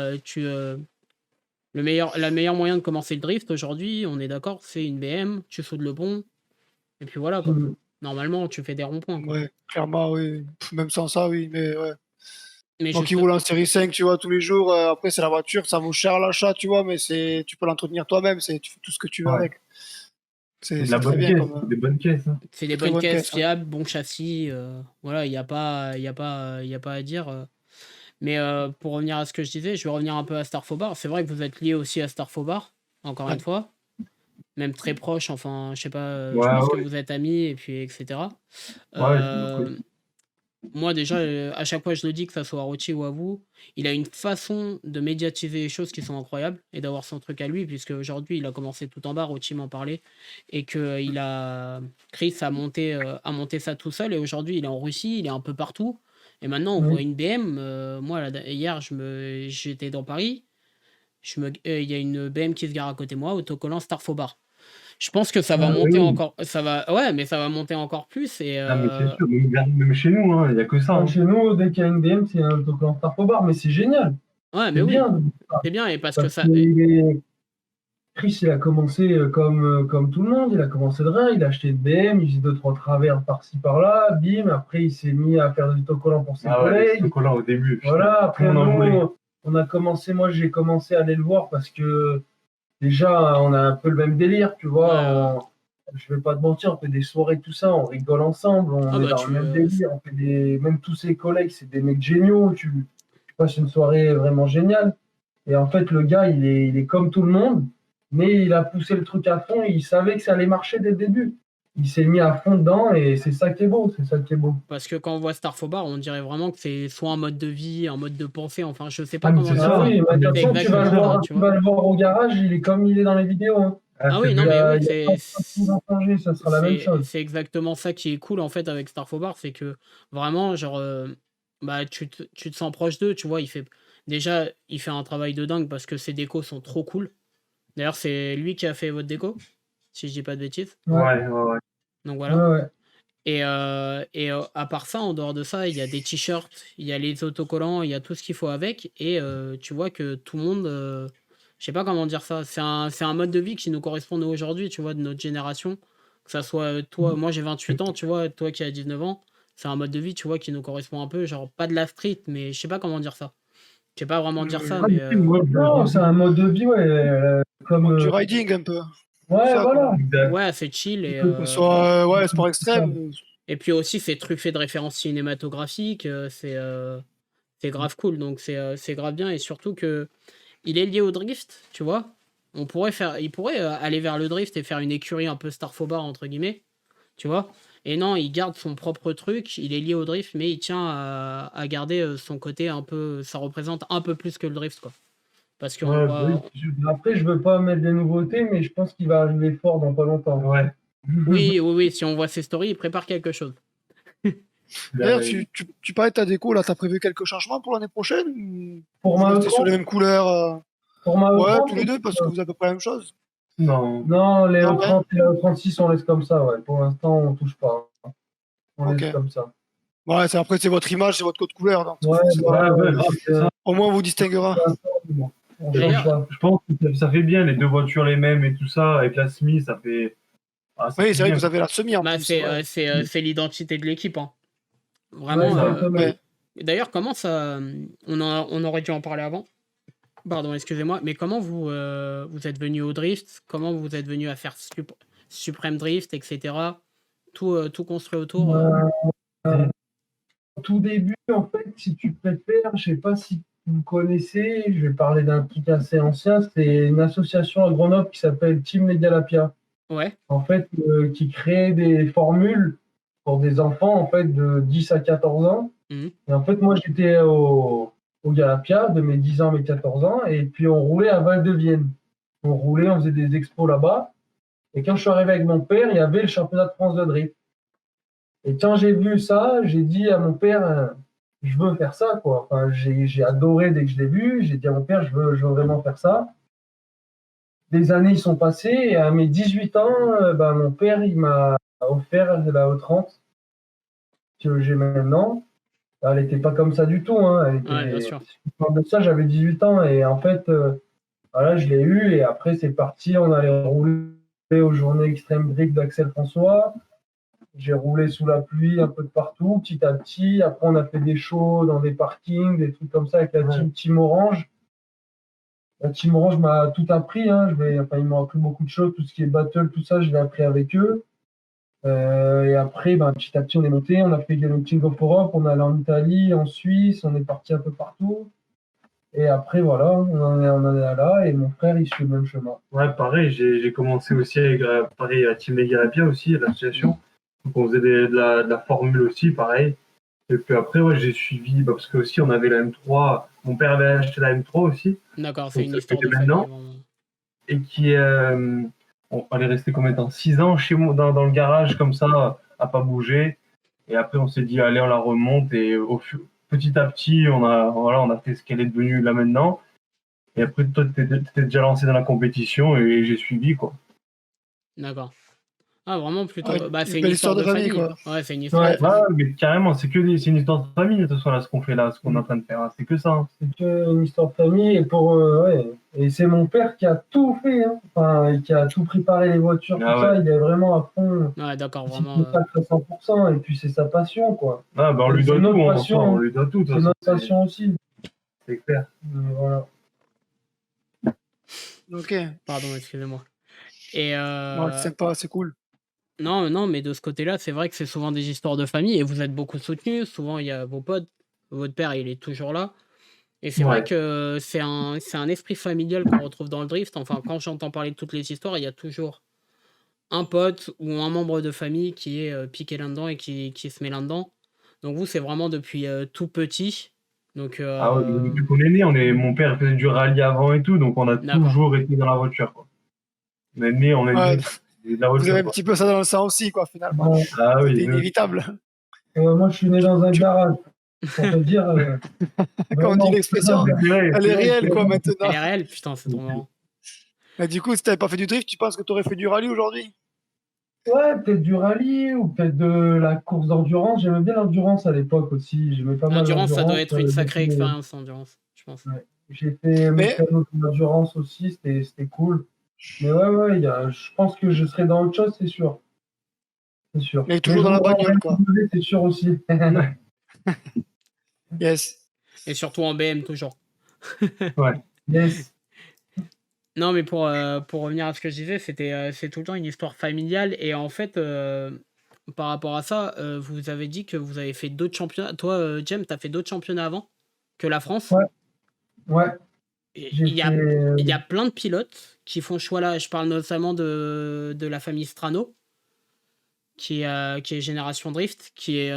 la meilleure moyen de commencer le drift aujourd'hui, on est d'accord, c'est une BM, tu sautes le pont, et puis voilà, quoi. Normalement, tu fais des ronds-points, quoi. Ouais, clairement, oui. Même sans ça, oui, mais ouais. Mais Moi qui roule en série 5, tu vois, tous les jours, après, c'est la voiture, ça vaut cher l'achat, tu vois, mais tu peux l'entretenir toi-même, tu fais tout ce que tu veux Ouais. avec. C'est de C'est la très bonne bien caisse. comme. C'est des bonnes caisses. Hein. c'est des Très bonnes bonne caisses, caisse, ouais. fiables, bon châssis, voilà, il n'y a pas à dire. Mais pour revenir à ce que je disais, je vais revenir un peu à Star Fobar. C'est vrai que vous êtes lié aussi à Star Fobar, encore une Ouais. fois. Même très proche, enfin, je sais pas, je Ouais, pense que ouais. vous êtes amis, et puis etc. Ouais, je me Euh, connais. Moi, déjà, à chaque fois, je le dis, que ça soit à Rochi ou à vous, il a une façon de médiatiser les choses qui sont incroyables et d'avoir son truc à lui, puisque aujourd'hui, il a commencé tout en bas, Rochi m'en parlait, et que Chris a monté ça tout seul, et aujourd'hui, il est en Russie, il est un peu partout, et maintenant, on voit une BM. Moi, hier, j'étais dans Paris, il y a une BM qui se gare à côté de moi, autocollant Star Fobar. Je pense que ça va monter encore. Ouais, mais ça va monter encore plus. Et Ah, mais c'est sûr, même chez nous, hein, il n'y a que ça. Hein. Chez nous, dès qu'il y a une DM, c'est un autocollant Star Fobar, mais c'est génial. ouais, mais C'est oui, bien. c'est bien. Et parce que ça. Chris, il a commencé comme tout le monde, il a commencé de rien, il a acheté de BM, il faisait 2-3 travers par-ci par-là, bim, après il s'est mis à faire des autocollants pour ses Ah ouais, les collègues. autocollants au début. Voilà, après on en voulait. nous, moi j'ai commencé à aller le voir parce que déjà on a un peu le même délire, tu vois. Je vais pas te mentir, on fait des soirées, tout ça, on rigole ensemble, on est dans le même délire, on fait même tous ses collègues, c'est des mecs géniaux, tu passes une soirée vraiment géniale. Et en fait, le gars, il est comme tout le monde, mais il a poussé le truc à fond, et il savait que ça allait marcher dès le début. Il s'est mis à fond dedans et c'est ça qui est beau, c'est ça qui est beau. Parce que quand on voit Star Fobar, on dirait vraiment que c'est soit un mode de vie, un mode de pensée, enfin je sais pas Ah, mais comment c'est dire ça, ça. Oui, mais de toute C'est façon, tu vas exactement ça, tu tu vas vois. le voir au garage, il est comme il est dans les vidéos. Hein. Ah oui, non, Il y mais a- oui, il y a pas de choses qui vont changer, ça sera la même chose. c'est exactement ça qui est cool en fait avec Star Fobar, c'est que vraiment, genre, bah, tu te sens proche d'eux, tu vois. Déjà, il fait un travail de dingue parce que ses décos sont trop cool. D'ailleurs, c'est lui qui a fait votre déco, si je dis pas de bêtises. Ouais. Donc voilà. Ouais. Et à part ça, en dehors de ça, il y a des t-shirts, il y a les autocollants, il y a tout ce qu'il faut avec. Et tu vois que tout le monde, je sais pas comment dire ça, c'est un mode de vie qui nous correspond nous aujourd'hui, tu vois, de notre génération. Que ça soit toi, moi j'ai 28 ans, tu vois, toi qui as 19 ans, c'est un mode de vie, tu vois, qui nous correspond un peu, genre pas de la street, mais je sais pas comment dire ça. Je sais pas vraiment dire ça, mais Non, c'est un mode de vie, ouais. Comme. Du riding un peu. Ouais, ça, voilà. ouais, c'est chill. Et, Soit ouais, sport extrême. et puis aussi, c'est truffé de références cinématographiques, c'est grave cool, donc c'est grave bien. Et surtout que il est lié au drift, tu vois. Il pourrait aller vers le drift et faire une écurie un peu Starfobar, entre guillemets, tu vois. Et non, il garde son propre truc, il est lié au drift, mais il tient à garder son côté un peu. Ça représente un peu plus que le drift, quoi. Parce qu'on Ouais, voit. oui. Après, je veux pas mettre des nouveautés, mais je pense qu'il va arriver fort dans pas longtemps. Ouais. Oui, oui, oui, si on voit ses stories, il prépare quelque chose. D'ailleurs, Là, tu parlais de ta déco, là, t'as prévu quelques changements pour l'année prochaine ou Pour vous ma restez sur les E30, mêmes couleurs pour ma Ouais, E30, tous les deux, parce que vous avez à peu près la même chose. non. non, les Non, ouais. E30 et les E36, on laisse comme ça, ouais. Pour l'instant, on touche pas. On Ok. laisse comme ça. Ouais, après, c'est votre image, c'est votre code couleur, donc Ouais, forcément, Ouais, ouais, grave, c'est ça. au moins, on vous distinguera. on Je, change D'ailleurs, pas. je pense que ça fait bien, les deux voitures les mêmes et tout ça, avec la SMI, ça fait. Ah, ça Oui, fait c'est vrai que bien. vous avez la semi en bah, plus, c'est vrai. c'est l'identité de l'équipe, hein. Ouais, Vraiment. exactement. Ouais. D'ailleurs, comment ça. On aurait dû en parler avant. Pardon, excusez-moi. Mais comment vous êtes venu au drift? Comment vous êtes venu à faire Supreme Drift, etc. Tout construit autour. Au tout début, en fait, si tu préfères, je sais pas si vous connaissez, je vais parler d'un truc assez ancien, c'est une association à Grenoble qui s'appelle Team Les Galapia. Ouais. En fait, qui crée des formules pour des enfants en fait de 10 à 14 ans. Mhm. Et en fait, moi, j'étais au Galapia de mes 10 ans, mes 14 ans, et puis on roulait à Val-de-Vienne. On roulait, on faisait des expos là-bas. Et quand je suis arrivé avec mon père, il y avait le championnat de France de drift. Et quand j'ai vu ça, j'ai dit à mon père, je veux faire ça, quoi. Enfin, j'ai adoré dès que je l'ai vu. J'ai dit à mon père, je veux vraiment faire ça. Des années ils sont passées, et à mes 18 ans, ben, mon père, il m'a offert la E30 que j'ai maintenant. Elle n'était pas comme ça du tout, hein. Elle Ouais, bien était... sûr. Je parle de ça, j'avais 18 ans, et en fait, voilà, je l'ai eu, et après, c'est parti. On allait rouler aux journées extrême drift d'Axel François. J'ai roulé sous la pluie un peu de partout, petit à petit. Après, on a fait des shows dans des parkings, des trucs comme ça avec la team Orange. La team Orange m'a tout appris, hein. Enfin, ils m'ont appris beaucoup de choses, tout ce qui est battle, tout ça, je l'ai appris avec eux. Et après, ben, petit à petit, on est monté, on a fait le King of Europe, on est allé en Italie, en Suisse, on est parti un peu partout. Et après, voilà, on en est là, et mon frère, il suit le même chemin. Ouais, pareil, j'ai commencé aussi avec pareil, à Team Megalapia aussi, à l'association. Donc on faisait de la formule aussi, pareil. Et puis après, ouais, j'ai suivi, parce que aussi on avait la M3. Mon père avait acheté la M3 aussi. D'accord, c'est Donc une ça histoire fait de famille. maintenant. Vraiment. Et qui on allait rester combien de temps? 6 ans chez moi, dans le garage, comme ça, à pas bouger. Et après, on s'est dit, allez, on la remonte. Et petit à petit, on a fait ce qu'elle est devenue là maintenant. Et après, toi, t'étais déjà lancé dans la compétition et j'ai suivi, quoi. D'accord. Ah, vraiment plutôt. Ouais, Bah, une c'est une belle histoire histoire de de famille, famille. quoi. Ouais, c'est une histoire Ouais. de famille. Ouais, mais carrément, c'est une histoire de famille, de toute façon, là, ce qu'on fait là, ce qu'on est en train de faire. Hein. C'est que ça. Hein. C'est une histoire de famille, et ouais. Et c'est mon père qui a tout fait, hein. Enfin, et qui a tout préparé les voitures, Ah tout ouais. ça. Il est vraiment à fond. Ouais, d'accord, Il s'y vraiment. consacre à 100%, et puis c'est sa passion, quoi. Ah, bah, on lui C'est doit notre tout, en soi, passion, on lui doit tout, de toute c'est façon. notre passion aussi. C'est clair. Voilà. Ok. Pardon, excusez-moi. Et Ouais, c'est sympa, c'est cool. non, non, mais de ce côté-là, c'est vrai que c'est souvent des histoires de famille et vous êtes beaucoup soutenus. Souvent, il y a vos potes. Votre père, il est toujours là. Et c'est vrai Ouais. que c'est un esprit familial qu'on retrouve dans le drift. Enfin, quand j'entends parler de toutes les histoires, il y a toujours un pote ou un membre de famille qui est piqué là-dedans et qui se met là-dedans. Donc vous, c'est vraiment depuis tout petit. Donc, Ah ouais, depuis qu'on est né, mon père faisait du rallye avant et tout, donc on a d'accord. toujours été dans la voiture, quoi. On est Ouais, né de la vous voiture, avez un quoi. petit peu ça dans le sang aussi, quoi, finalement. Ouais. Ah oui, C'était inévitable. Moi, je suis né dans un garage. Pour te dire, Quand on dit vraiment, l'expression, c'est vrai, elle c'est est vrai. réelle, quoi, Elle maintenant. est réelle, putain, c'est trop marrant. Et du coup, si t'avais pas fait du drift, tu penses que tu aurais fait du rallye aujourd'hui? ouais, peut-être du rallye ou peut-être de la course d'endurance. J'aimais bien l'endurance à l'époque aussi. J'aimais pas mal L'endurance, ça doit l'endurance. être une sacrée expérience, l'endurance, je pense. Ouais. J'ai fait Mais, mécano d'endurance aussi, c'était cool. Mais ouais, je pense que je serai dans autre chose, c'est sûr. C'est sûr. mais toujours dans la bagnole, quoi. C'est sûr aussi. Yes. Et surtout en BM, toujours. Ouais. Yes. Non, mais pour revenir à ce que je disais, c'est tout le temps une histoire familiale. Et en fait, par rapport à ça, vous avez dit que vous avez fait d'autres championnats. Toi, Jem, t'as fait d'autres championnats avant que la France? Ouais. Et J'ai fait. il y a plein de pilotes qui font ce choix-là. Je parle notamment de la famille Strano, qui est Génération Drift, qui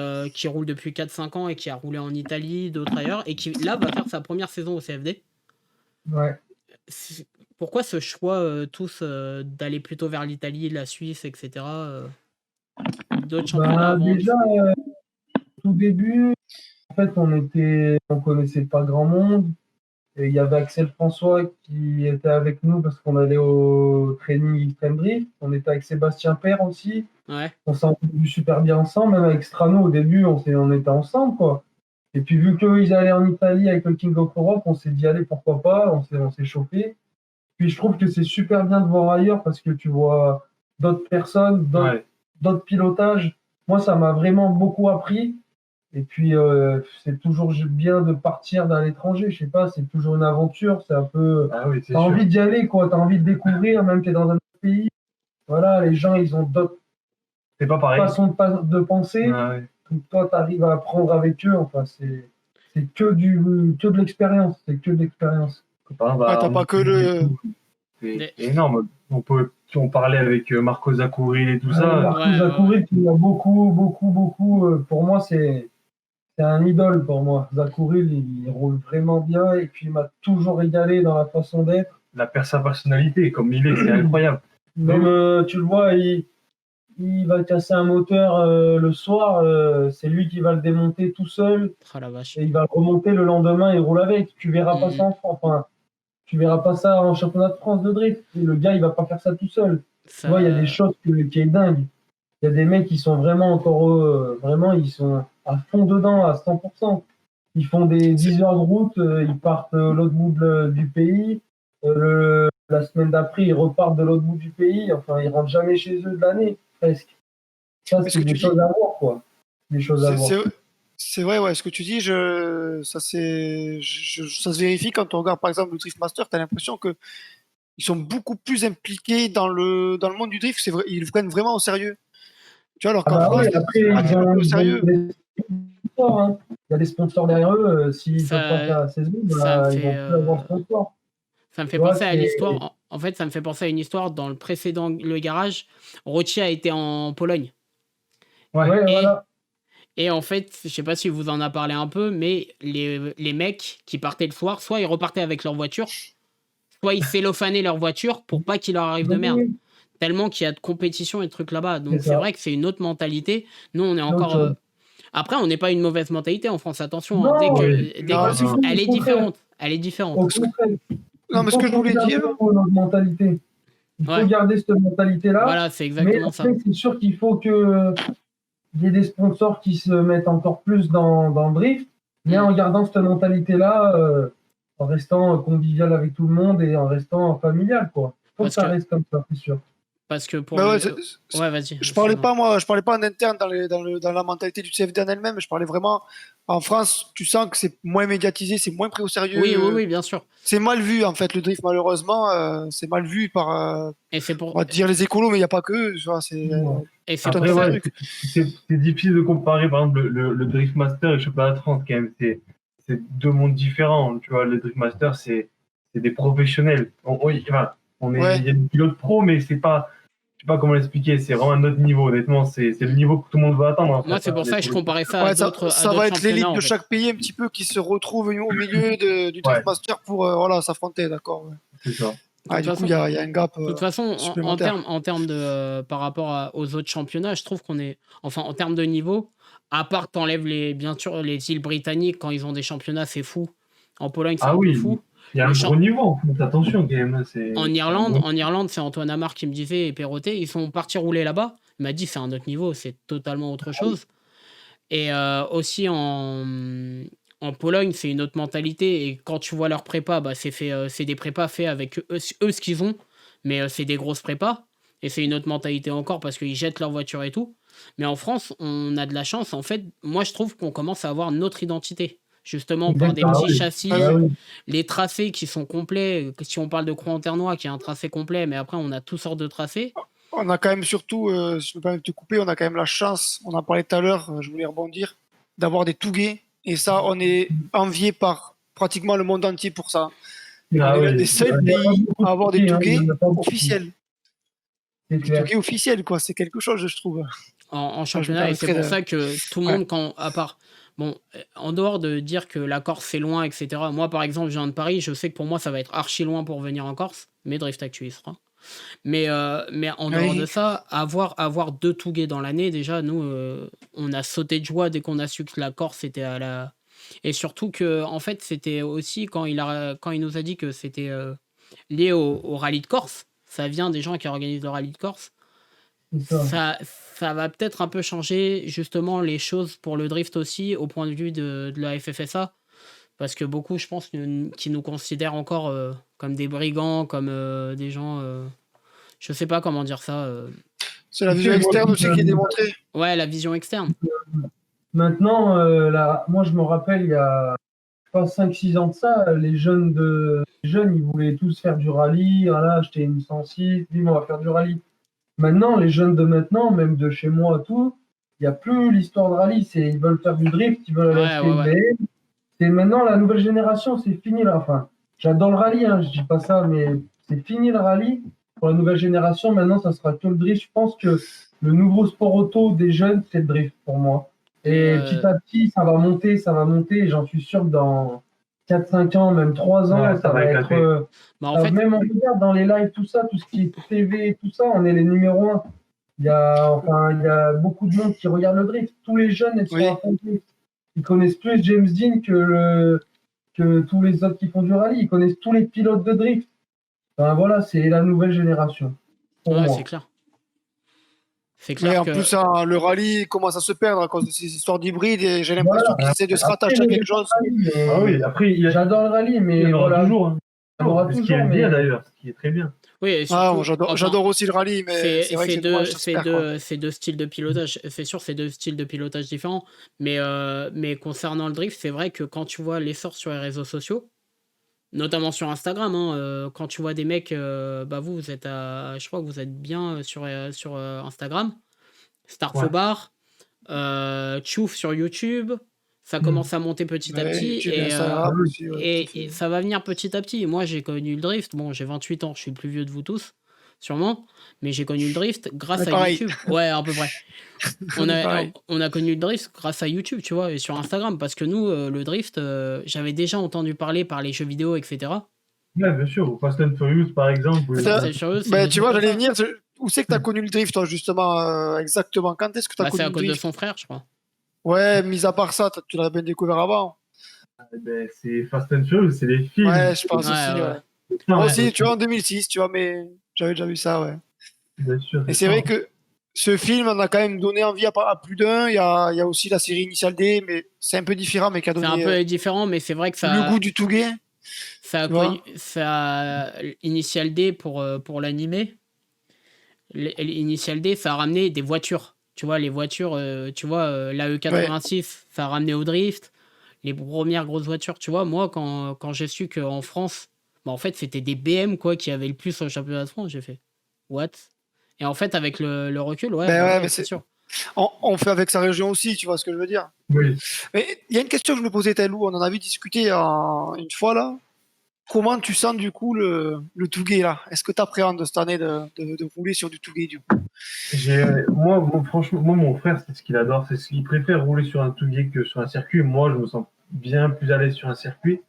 roule depuis 4-5 ans et qui a roulé en Italie, d'autres ailleurs, et qui là va faire sa première saison au CFD. Ouais. Pourquoi ce choix tous d'aller plutôt vers l'Italie, la Suisse, etc. D'autres championnats avant Déjà, tout début, en fait, on connaissait pas grand monde. Et il y avait Axel François qui était avec nous parce qu'on allait au training Extreme Drift. On était avec Sébastien Père aussi. Ouais. On s'est entendu super bien ensemble. Même avec Strano, au début, on était ensemble, quoi. Et puis, vu qu'eux, ils allaient en Italie avec le King of Europe, on s'est dit, allez, pourquoi pas. On s'est chauffé. Puis, je trouve que c'est super bien de voir ailleurs parce que tu vois d'autres personnes, d'autres pilotages. Moi, ça m'a vraiment beaucoup appris. Et puis, c'est toujours bien de partir d'un l'étranger. Je sais pas, c'est toujours une aventure. C'est un peu. Ah oui, c'est T'as sûr. envie d'y aller, quoi. T'as envie de découvrir, même que t'es dans un autre pays. Voilà, les gens, ils ont d'autres C'est pas pareil. façons de penser. Ah ouais. Donc, toi, t'arrives à apprendre avec eux. Enfin, c'est que de l'expérience. C'est que de l'expérience. T'as pas que le. C'est énorme. On parlait avec Marco Zaccouril et tout ça. Marco Zaccouril, qui a beaucoup. Pour moi, c'est un idole pour moi. Zaccouril, il roule vraiment bien et puis il m'a toujours régalé dans la façon d'être. Sa personnalité, comme il est, c'est incroyable. Même, tu le vois, il va casser un moteur le soir, c'est lui qui va le démonter tout seul. Oh la vache. Et il va le remonter le lendemain et il roule avec. Tu verras pas ça en France. Enfin, tu verras pas ça en championnat de France de drift. Et le gars, il va pas faire ça tout seul. Tu vois, il y a des choses qui est dingue. Il y a des mecs qui sont vraiment encore, vraiment, ils sont à fond dedans, à 100%. Ils font des 10 heures de route, ils partent l'autre bout du pays. La semaine d'après, ils repartent de l'autre bout du pays. Enfin, ils rentrent jamais chez eux de l'année, presque. Ça, c'est des choses à voir, quoi. Des choses à voir. C'est vrai, ouais. Ce que tu dis, ça se vérifie quand on regarde, par exemple, le Drift Master. Tu as l'impression que ils sont beaucoup plus impliqués dans le monde du drift. C'est vrai, ils le prennent vraiment au sérieux. Tu vois, alors qu'en France, après, ils ont des sponsors, hein. Il y a des sponsors derrière eux. S'ils ne peuvent pas faire la saison, ils vont plus avoir de sponsors. Ça me fait penser à l'histoire. En fait, ça me fait penser à une histoire dans le précédent Le Garage. Rochi a été en Pologne. Voilà. Et en fait, je sais pas si vous en a parlé un peu, mais les mecs qui partaient le soir, soit ils repartaient avec leur voiture, soit ils cellophanaient leur voiture pour pas qu'il leur arrive de merde. Tellement qu'il y a de compétition et de trucs là-bas. Donc c'est vrai que c'est une autre mentalité. Nous, on est encore. Après, on n'est pas une mauvaise mentalité en France, attention. Non, elle est différente. Elle est différente. Non, mais ce que je voulais dire. Notre mentalité. Il faut garder cette mentalité-là. Voilà, c'est exactement ça. C'est sûr qu'il faut qu'il y ait des sponsors qui se mettent encore plus dans le drift, mais en gardant cette mentalité-là, en restant convivial avec tout le monde et en restant familial, quoi. Il faut que ça reste comme ça, c'est sûr. Parce que pour. Vas-y. Je parlais pas en interne dans la mentalité du CFD en elle-même. Je parlais vraiment en France. Tu sens que c'est moins médiatisé, c'est moins pris au sérieux. Oui, bien sûr. C'est mal vu en fait le drift, malheureusement. C'est mal vu par. Et c'est pour. On va dire les écolos, mais il n'y a pas que eux. C'est difficile de comparer par exemple le Drift Master et le championnat de France quand même. C'est deux mondes différents. Tu vois, le Drift Master, c'est des professionnels. Il y a des pilotes pro, mais c'est pas. Je sais pas comment l'expliquer, c'est vraiment un autre niveau, honnêtement, c'est le niveau que tout le monde veut attendre. Moi, c'est pour ça que je comparais ça à d'autres. Ça va être l'élite de chaque pays un petit peu qui se retrouve au milieu du Drift Master pour s'affronter, d'accord. C'est ça. Du coup, il y a un gap. De toute façon, en termes de par rapport aux autres championnats, je trouve qu'on est, enfin, en termes de niveau, à part t'enlèves bien sûr les îles britanniques quand ils ont des championnats, c'est fou. En Pologne, c'est un peu fou. Il y a un gros niveau, attention quand même. En Irlande, c'est Antoine Amar qui me disait, et Perrotet, ils sont partis rouler là-bas. Il m'a dit, c'est un autre niveau, c'est totalement autre chose. Et aussi en Pologne, c'est une autre mentalité. Et quand tu vois leur prépa, c'est des prépas faits avec eux ce qu'ils ont. Mais c'est des grosses prépas. Et c'est une autre mentalité encore parce qu'ils jettent leur voiture et tout. Mais en France, on a de la chance. En fait, moi, je trouve qu'on commence à avoir notre identité. Justement, par des petits châssis, les tracés qui sont complets. Si on parle de Croix-en-Ternois, qui est un tracé complet, mais après, on a toutes sortes de tracés. On a quand même surtout, si je me permets de te couper, on a quand même la chance, on en parlait tout à l'heure, je voulais rebondir, d'avoir des Touguets. Et ça, on est envié par pratiquement le monde entier pour ça. Ah On est l'un oui, des seuls Il n'y a pas pays beaucoup à avoir de des touquets, hein, il touguets y en a pas beaucoup. officiels. C'est Des clair. touguets officiels, quoi. C'est quelque chose, je trouve. en Enfin, je me championnat, et c'est permettrais pour de. ça que tout le Ouais. monde, quand, à part, bon, en dehors de dire que la Corse c'est loin, etc. Moi, par exemple, je viens de Paris, je sais que pour moi, ça va être archi loin pour venir en Corse, mais Drift Actu y sera. Mais en dehors de Oui. ça, avoir deux Touguets dans l'année, déjà, nous, on a sauté de joie dès qu'on a su que la Corse était à la. Et surtout que, en fait, c'était aussi quand il nous a dit que c'était lié au rallye de Corse. Ça vient des gens qui organisent le rallye de Corse. C'est ça. Ça va peut-être un peu changer justement les choses pour le drift aussi au point de vue de la FFSA. Parce que beaucoup, je pense, qui nous considèrent encore comme des brigands, comme des gens. Je sais pas comment dire ça. C'est la Tu vision sais, moi, externe aussi qui est démontrée. Ouais, la vision externe. maintenant, moi, je me rappelle, il y a pas 5-6 ans de ça, les jeunes, ils voulaient tous faire du rallye. Voilà, acheter une 106, dis on va faire du rallye. Maintenant, les jeunes de maintenant, même de chez moi, tout, il n'y a plus l'histoire de rallye. Ils veulent faire du drift, ils veulent aller Ouais, acheter ouais, une ouais. BM. C'est maintenant la nouvelle génération, c'est fini là. Enfin, j'adore le rallye, hein, je dis pas ça, mais c'est fini le rallye. Pour la nouvelle génération, maintenant, ça sera que le drift. Je pense que le nouveau sport auto des jeunes, c'est le drift pour moi. Et petit à petit, ça va monter. Et j'en suis sûr que dans 4-5 ans, même 3 ans, Ouais, ça ça va va être. éclater. Bah, en fait, Même on regarde dans les lives, tout ça, tout ce qui est TV, tout ça, on est les numéros 1. Il y a beaucoup de monde qui regarde le drift. Tous les jeunes, ils sont Oui. à fond de drift. Ils connaissent plus James Dean que tous les autres qui font du rallye. Ils connaissent tous les pilotes de drift. Enfin, voilà, c'est la nouvelle génération. Pour ouais, moi. c'est clair. C'est Mais clair en que. plus, hein, le rallye commence à se perdre à cause de ces histoires d'hybrides et j'ai l'impression Voilà. qu'ils essaient de se Après, rattacher à moi, quelque j'adore chose. le rallye, mais Ah oui, après, j'adore le rallye, il mais y en aura voilà. toujours. Hein. Il y en aura Ce qui est toujours, bien mais d'ailleurs, ce qui est très bien. Oui, et Ah, surtout, moi, enfin, j'adore aussi le rallye, mais c'est vrai que c'est dommage, ça se perd, quoi. c'est deux styles de pilotage. C'est sûr, c'est deux styles de pilotage différents. Mais concernant le drift, c'est vrai que quand tu vois l'essor sur les réseaux sociaux, notamment sur Instagram, hein, quand tu vois des mecs, bah vous êtes je crois que vous êtes bien sur Instagram, Ouais. Starfobar, Tchouf sur YouTube, ça Mm. commence à monter petit à Ouais, petit YouTube et Instagram aussi, ouais, tout à fait. et ça va venir petit à petit. Moi, j'ai connu le drift, bon, j'ai 28 ans, je suis le plus vieux de vous tous, sûrement, mais j'ai connu le drift grâce Ouais, à pareil. YouTube. Ouais, à peu près. On est pareil. On a connu le drift grâce à YouTube, tu vois, et sur Instagram, parce que nous, le drift, j'avais déjà entendu parler par les jeux vidéo, etc. Ouais, bien sûr. Au Fast and Furious, par exemple. Mais Fast and Furious, c'est bah, des tu trucs vois, comme j'allais ça. venir. Où c'est que tu as connu le drift, toi, justement, exactement? Quand est-ce que tu as Bah, c'est connu à le cause de drift? son frère, je crois. Ouais, mis à part ça, tu l'as bien découvert avant. Ben, c'est Fast and Furious, c'est les films. Ouais, je pense Ouais, aussi, ouais. ouais. Non, Moi ouais, aussi, tu vois, en 2006, tu vois, mais j'avais déjà vu ça, ouais. bien sûr. Et c'est vrai que ce film en a quand même donné envie à plus d'un. Il y a aussi la série Initial D, mais c'est un peu différent, mais qui a C'est un donné peu différent, mais c'est vrai que le goût du Touguet. ça a Tu vois connu, Initial D pour l'animé. Initial D, ça a ramené des voitures. Tu vois, les voitures, tu vois, la E86, ça a ramené au drift. Les premières grosses voitures, tu vois, moi, quand j'ai su qu'en France, bah, en fait, c'était des BM, quoi, qui avaient le plus au championnat de France, j'ai fait, what? Et en fait, avec le recul, ouais, Ben bah ouais, ouais, mais c'est sûr. on fait avec sa région aussi, tu vois ce que je veux dire. Oui. Mais il y a une question que je me posais, Talou, on en avait discuté une fois là. Comment tu sens du coup le Touguet là? Est-ce que tu appréhendes cette année de rouler sur du Touguet du coup? Franchement, moi, mon frère, c'est ce qu'il adore. Il préfère rouler sur un Touguet que sur un circuit. Moi, je me sens bien plus à l'aise sur un circuit.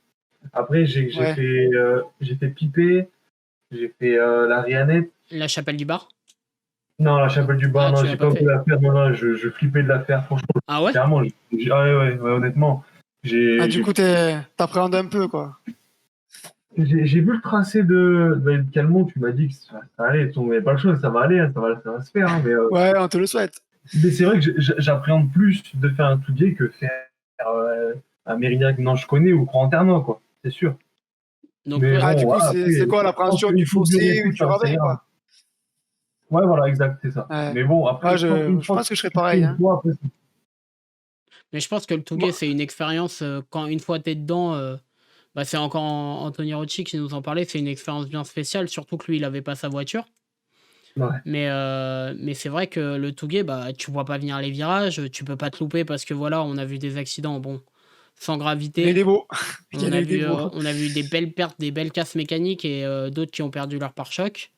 Après, Ouais. j'ai fait Pipé, j'ai fait la Rianette. La Chapelle du Bar. Non, la Chapelle du Bar, Ah, non, tu l'as j'ai pas pas fait. voulu la faire. Non, non, je flippais de la faire. Franchement, Ah ouais? clairement, ah ouais, honnêtement, Ah, du coup, t'appréhendes un peu quoi. j'ai vu le tracé de Calmont. Tu m'as dit que ça allait, il n'y avait pas le choix, ça va aller, hein, ça va se faire. Hein, Ouais, on te le souhaite. mais c'est vrai que j'appréhende plus de faire un Touguet que faire un Mérignac. Non, je connais ou Grand-Ternin, quoi, c'est sûr. Donc, Mais Ah, bon, du coup, voilà, c'est après, quoi je pense l'appréhension qu'une du fois que fossé j'aurai ou fait, du ça ravin ira. quoi? Ouais, voilà, exact, c'est ça. Ouais. Mais bon, après, Ah, une je fois pense que je serais tu fais pareil. une Hein. fois, après, mais je pense que le Touguet, Moi- c'est une expérience, quand une fois t'es dedans, bah, c'est encore Anthony Rocci qui nous en parlait, c'est une expérience bien spéciale, surtout que lui, il avait pas sa voiture. ouais. Mais c'est vrai que le Touguet, bah, tu vois pas venir les virages, tu peux pas te louper parce que voilà, on a vu des accidents. Bon, sans Il gravité. est beau. On a vu des belles pertes, des belles casses mécaniques et d'autres qui ont perdu leur pare-choc.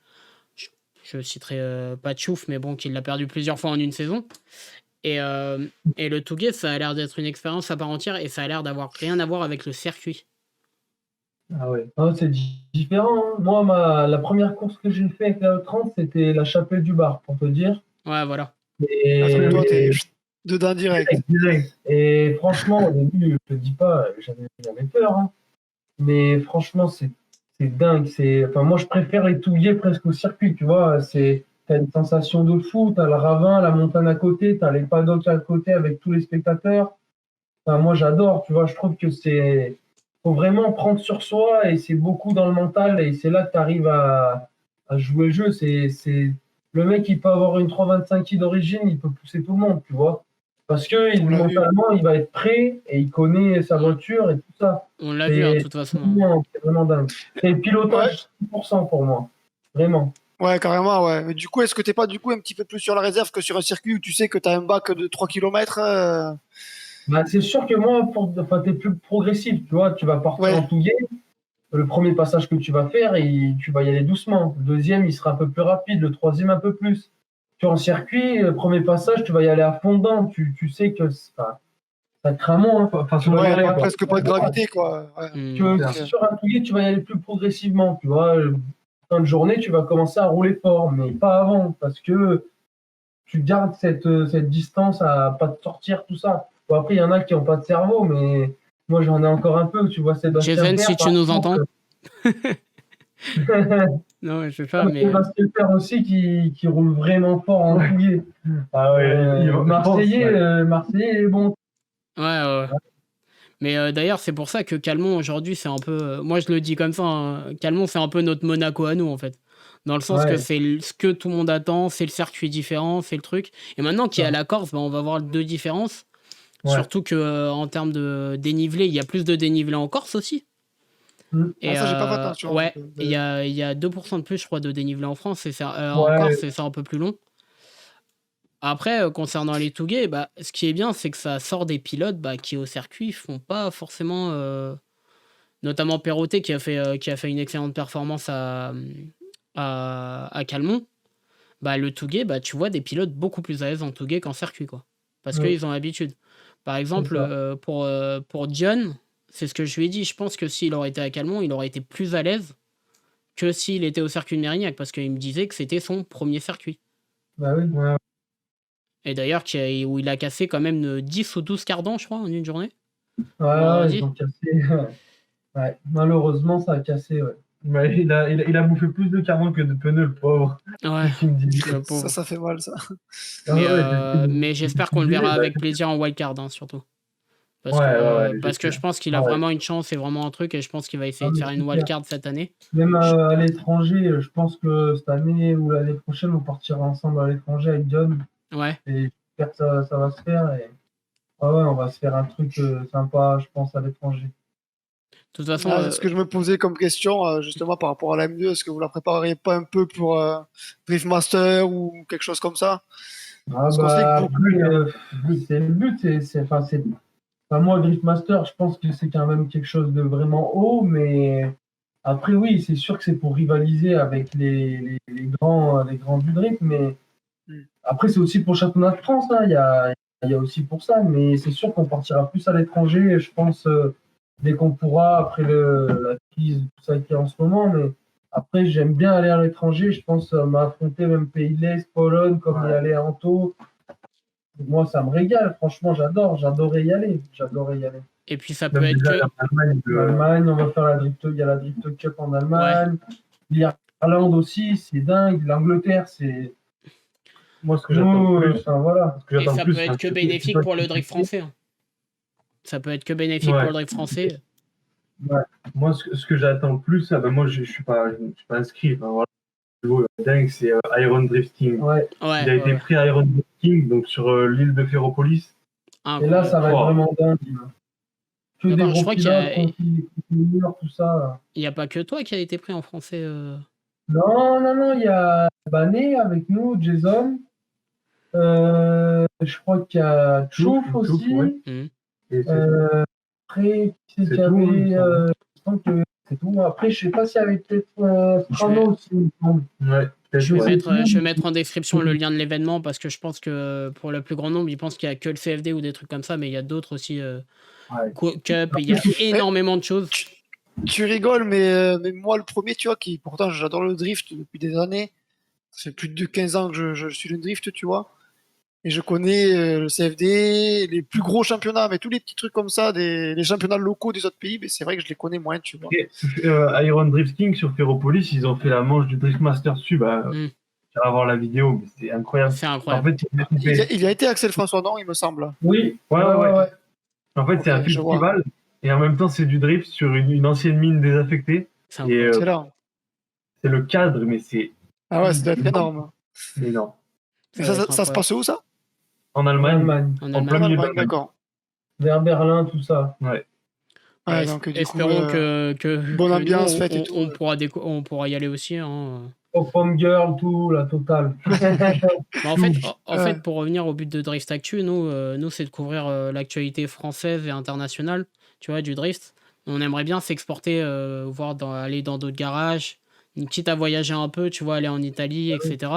Je citerai pas Tchouf, mais bon, qui l'a perdu plusieurs fois en une saison. Et le Touguet, ça a l'air d'être une expérience à part entière et ça a l'air d'avoir rien à voir avec le circuit. Ah ouais. Ah, c'est différent, hein. Moi, la première course que j'ai fait avec la E30, c'était la Chapelle du Bar, pour te dire. Ouais, voilà. Et, Toi, t'es dedans direct. direct. Et franchement, au début, je te dis pas, j'avais peur, hein. Mais franchement, c'est dingue. Enfin, moi, je préfère les Touguets presque au circuit, tu vois. T'as une sensation de fou, t'as le ravin, la montagne à côté, t'as les paddocks à côté avec tous les spectateurs. Enfin, moi, j'adore, tu vois. Je trouve que faut vraiment prendre sur soi et c'est beaucoup dans le mental et c'est là que tu arrives à jouer le jeu. Le mec, il peut avoir une 325i d'origine, il peut pousser tout le monde, tu vois. Parce que mentalement, il va être prêt et il connaît sa voiture et tout ça. On l'a vu, de toute façon. C'est vraiment dingue. C'est le pilotage 100% pour moi. Vraiment. Ouais, carrément, ouais. Mais du coup, est-ce que t'es pas du coup un petit peu plus sur la réserve que sur un circuit où tu sais que t'as un bac de 3 km Bah, c'est sûr que moi, t'es plus progressif, tu vois. Tu vas partir en Touguet. Le premier passage que tu vas faire, tu vas y aller doucement. Le deuxième, il sera un peu plus rapide. Le troisième, un peu plus. Tu es en circuit, le premier passage, tu vas y aller à fond dedans. Tu sais que ça te craint, hein. presque pas de gravité, quoi. Ouais. Sur un Touguet, tu vas y aller plus progressivement. Tu vois, fin de journée, tu vas commencer à rouler fort, mais pas avant, parce que tu gardes cette distance à pas te sortir, tout ça. Bon, après, il y en a qui n'ont pas de cerveau, mais moi, j'en ai encore un peu. Tu vois, Jason, si tu nous entends. Non, je sais pas, mais. Sébastien Père aussi qui roule vraiment fort en Touguet. Ah ouais, Marseillais est bon. Ouais. Mais d'ailleurs, c'est pour ça que Calmon, aujourd'hui, c'est un peu... moi, je le dis comme ça, hein, Calmon, c'est un peu notre Monaco à nous, en fait. Dans le sens que c'est ce que tout le monde attend, c'est le circuit différent, c'est le truc. Et maintenant qu'il y a la Corse, on va voir deux différences. Surtout qu'en termes de dénivelé, il y a plus de dénivelé en Corse aussi. Et ça, j'ai pas fait attention. Ouais, il y a 2% de plus, je crois, de dénivelé en France. En Corse, c'est un peu plus long. Après, concernant les Touguets, ce qui est bien, c'est que ça sort des pilotes qui, au circuit, font pas forcément... notamment Perrotet, qui a fait une excellente performance à Calmon. Le Touguet, tu vois des pilotes beaucoup plus à l'aise en Touguet qu'en circuit, quoi. Parce qu'ils ont l'habitude. Par exemple, pour Dion, c'est ce que je lui ai dit. Je pense que s'il aurait été à Calmon, il aurait été plus à l'aise que s'il était au circuit de Mérignac, parce qu'il me disait que c'était son premier circuit. Bah oui. Ouais. Et d'ailleurs, où il a cassé quand même 10 ou 12 cardans, je crois, en une journée. Ouais, ils ont cassé. Ouais. Malheureusement, ça a cassé, ouais. Ouais, il a bouffé plus de carbone que de pneus, le pauvre. Ouais. Le pauvre. Ça fait mal, ça. Mais j'espère qu'on le verra avec plaisir en wildcard, surtout. Parce que je pense qu'il a vraiment une chance et vraiment un truc, et je pense qu'il va essayer de faire une wildcard cette année. Même à l'étranger, je pense que cette année ou l'année prochaine, on partira ensemble à l'étranger avec John. Ouais. Et j'espère que ça va se faire. Et... on va se faire un truc sympa, je pense, à l'étranger. De toute façon, ce que je me posais comme question, justement, par rapport à la M2, est-ce que vous la prépareriez pas un peu pour Drift Master ou quelque chose comme ça? C'est le but. Moi, Drift Master, je pense que c'est quand même quelque chose de vraiment haut, mais après, oui, c'est sûr que c'est pour rivaliser avec les grands du drift, mais après, c'est aussi pour le championnat de France, hein. Il y a aussi pour ça, mais c'est sûr qu'on partira plus à l'étranger, je pense, dès qu'on pourra, après la crise, tout ça qui est en ce moment, mais après, j'aime bien aller à l'étranger, je pense m'affronter même Pays de l'Est, Pologne, comme y aller à Anto. Moi, ça me régale, franchement, j'adorais y aller. Et puis ça peut être que... L'Allemagne, on va faire il y a la Drift Cup en Allemagne. L'Irlande aussi, c'est dingue. L'Angleterre, c'est... Moi, ce que j'attends plus... Et ça peut être que bénéfique pour le drift français. Ça peut être que bénéfique pour le drift français. Ouais. Moi, ce que j'attends le plus, moi, je suis pas inscrit. Voilà. Dingue, c'est Iron Drifting. Il a été pris à Iron Drifting, donc sur l'île de Ferropolis. Et là, ça va être vraiment dingue. Que des gros pilotes, tout ça. Il n'y a pas que toi qui a été pris en français. Non, il y a Bané avec nous, Jason. Je crois qu'il y a Chouf aussi. Ouais. Après, qui c'est C'est qu'il y tout, il me avait semble. je pense que c'est tout. Après, je sais pas s'il y avait peut-être Je vais, Prano aussi, il me semble. Ouais, peut-être, je vais Je ouais. sais mettre, plus. je vais mettre en description le lien de l'événement parce que je pense que pour le plus grand nombre, ils pensent qu'il y a que le CFD ou des trucs comme ça, mais il y a d'autres aussi. Ouais. Cup, et il y a Eh, énormément de choses. tu rigoles, mais moi, le premier, tu vois, qui pourtant j'adore le drift depuis des années. Ça fait plus de 15 ans que je suis le drift, tu vois. Et je connais le CFD, les plus gros championnats, mais tous les petits trucs comme ça, les championnats locaux des autres pays, mais c'est vrai que je les connais moins, tu vois. Et, Iron Drift King sur Ferropolis, ils ont fait la manche du Drift Master dessus. Hmm, Tu vas voir la vidéo, mais c'est incroyable. c'est En incroyable. fait, Il y a été Axel François, non, il me semble. Oui, ouais. En fait, Ok, c'est un je vois. festival et en même temps, c'est du drift sur une ancienne mine désaffectée. C'est Et incroyable. Excellent. c'est le cadre, mais c'est Ah ouais, ça doit être énorme. énorme. Mais Ça va être ça se incroyable. passe où, ça? En en Allemagne, Allemagne, En en Allemagne. plein En milieu Allemagne, d'Allemagne. d'accord. vers Berlin, tout ça. Ouais. Ouais, donc du coup, Espérons que bonne nous, ambiance, fête et tout. on pourra y aller aussi. Hein. Pom Girl, tout, la totale. Bah, en Ouais. fait, pour revenir au but de Drift Actu, nous c'est de couvrir l'actualité française et internationale, tu vois, du drift. On aimerait bien s'exporter, aller dans d'autres garages, quitte à voyager un peu, tu vois, aller en Italie, etc.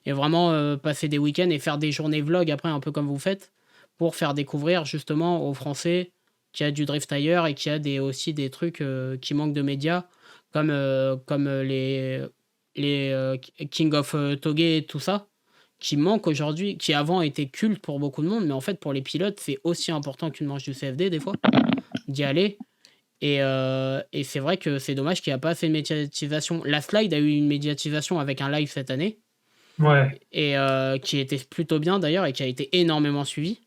Et vraiment passer des week-ends et faire des journées vlog après, un peu comme vous faites, pour faire découvrir justement aux Français qu'il y a du drift ailleurs et qu'il y a aussi des trucs qui manquent de médias, comme les King of Togé et tout ça, qui manquent aujourd'hui, qui avant étaient cultes pour beaucoup de monde, mais en fait pour les pilotes, c'est aussi important qu'une manche du CFD des fois, d'y aller. Et c'est vrai que c'est dommage qu'il n'y a pas assez de médiatisation. La Slide a eu une médiatisation avec un live cette année, Ouais. et qui était plutôt bien d'ailleurs, et qui a été énormément suivi.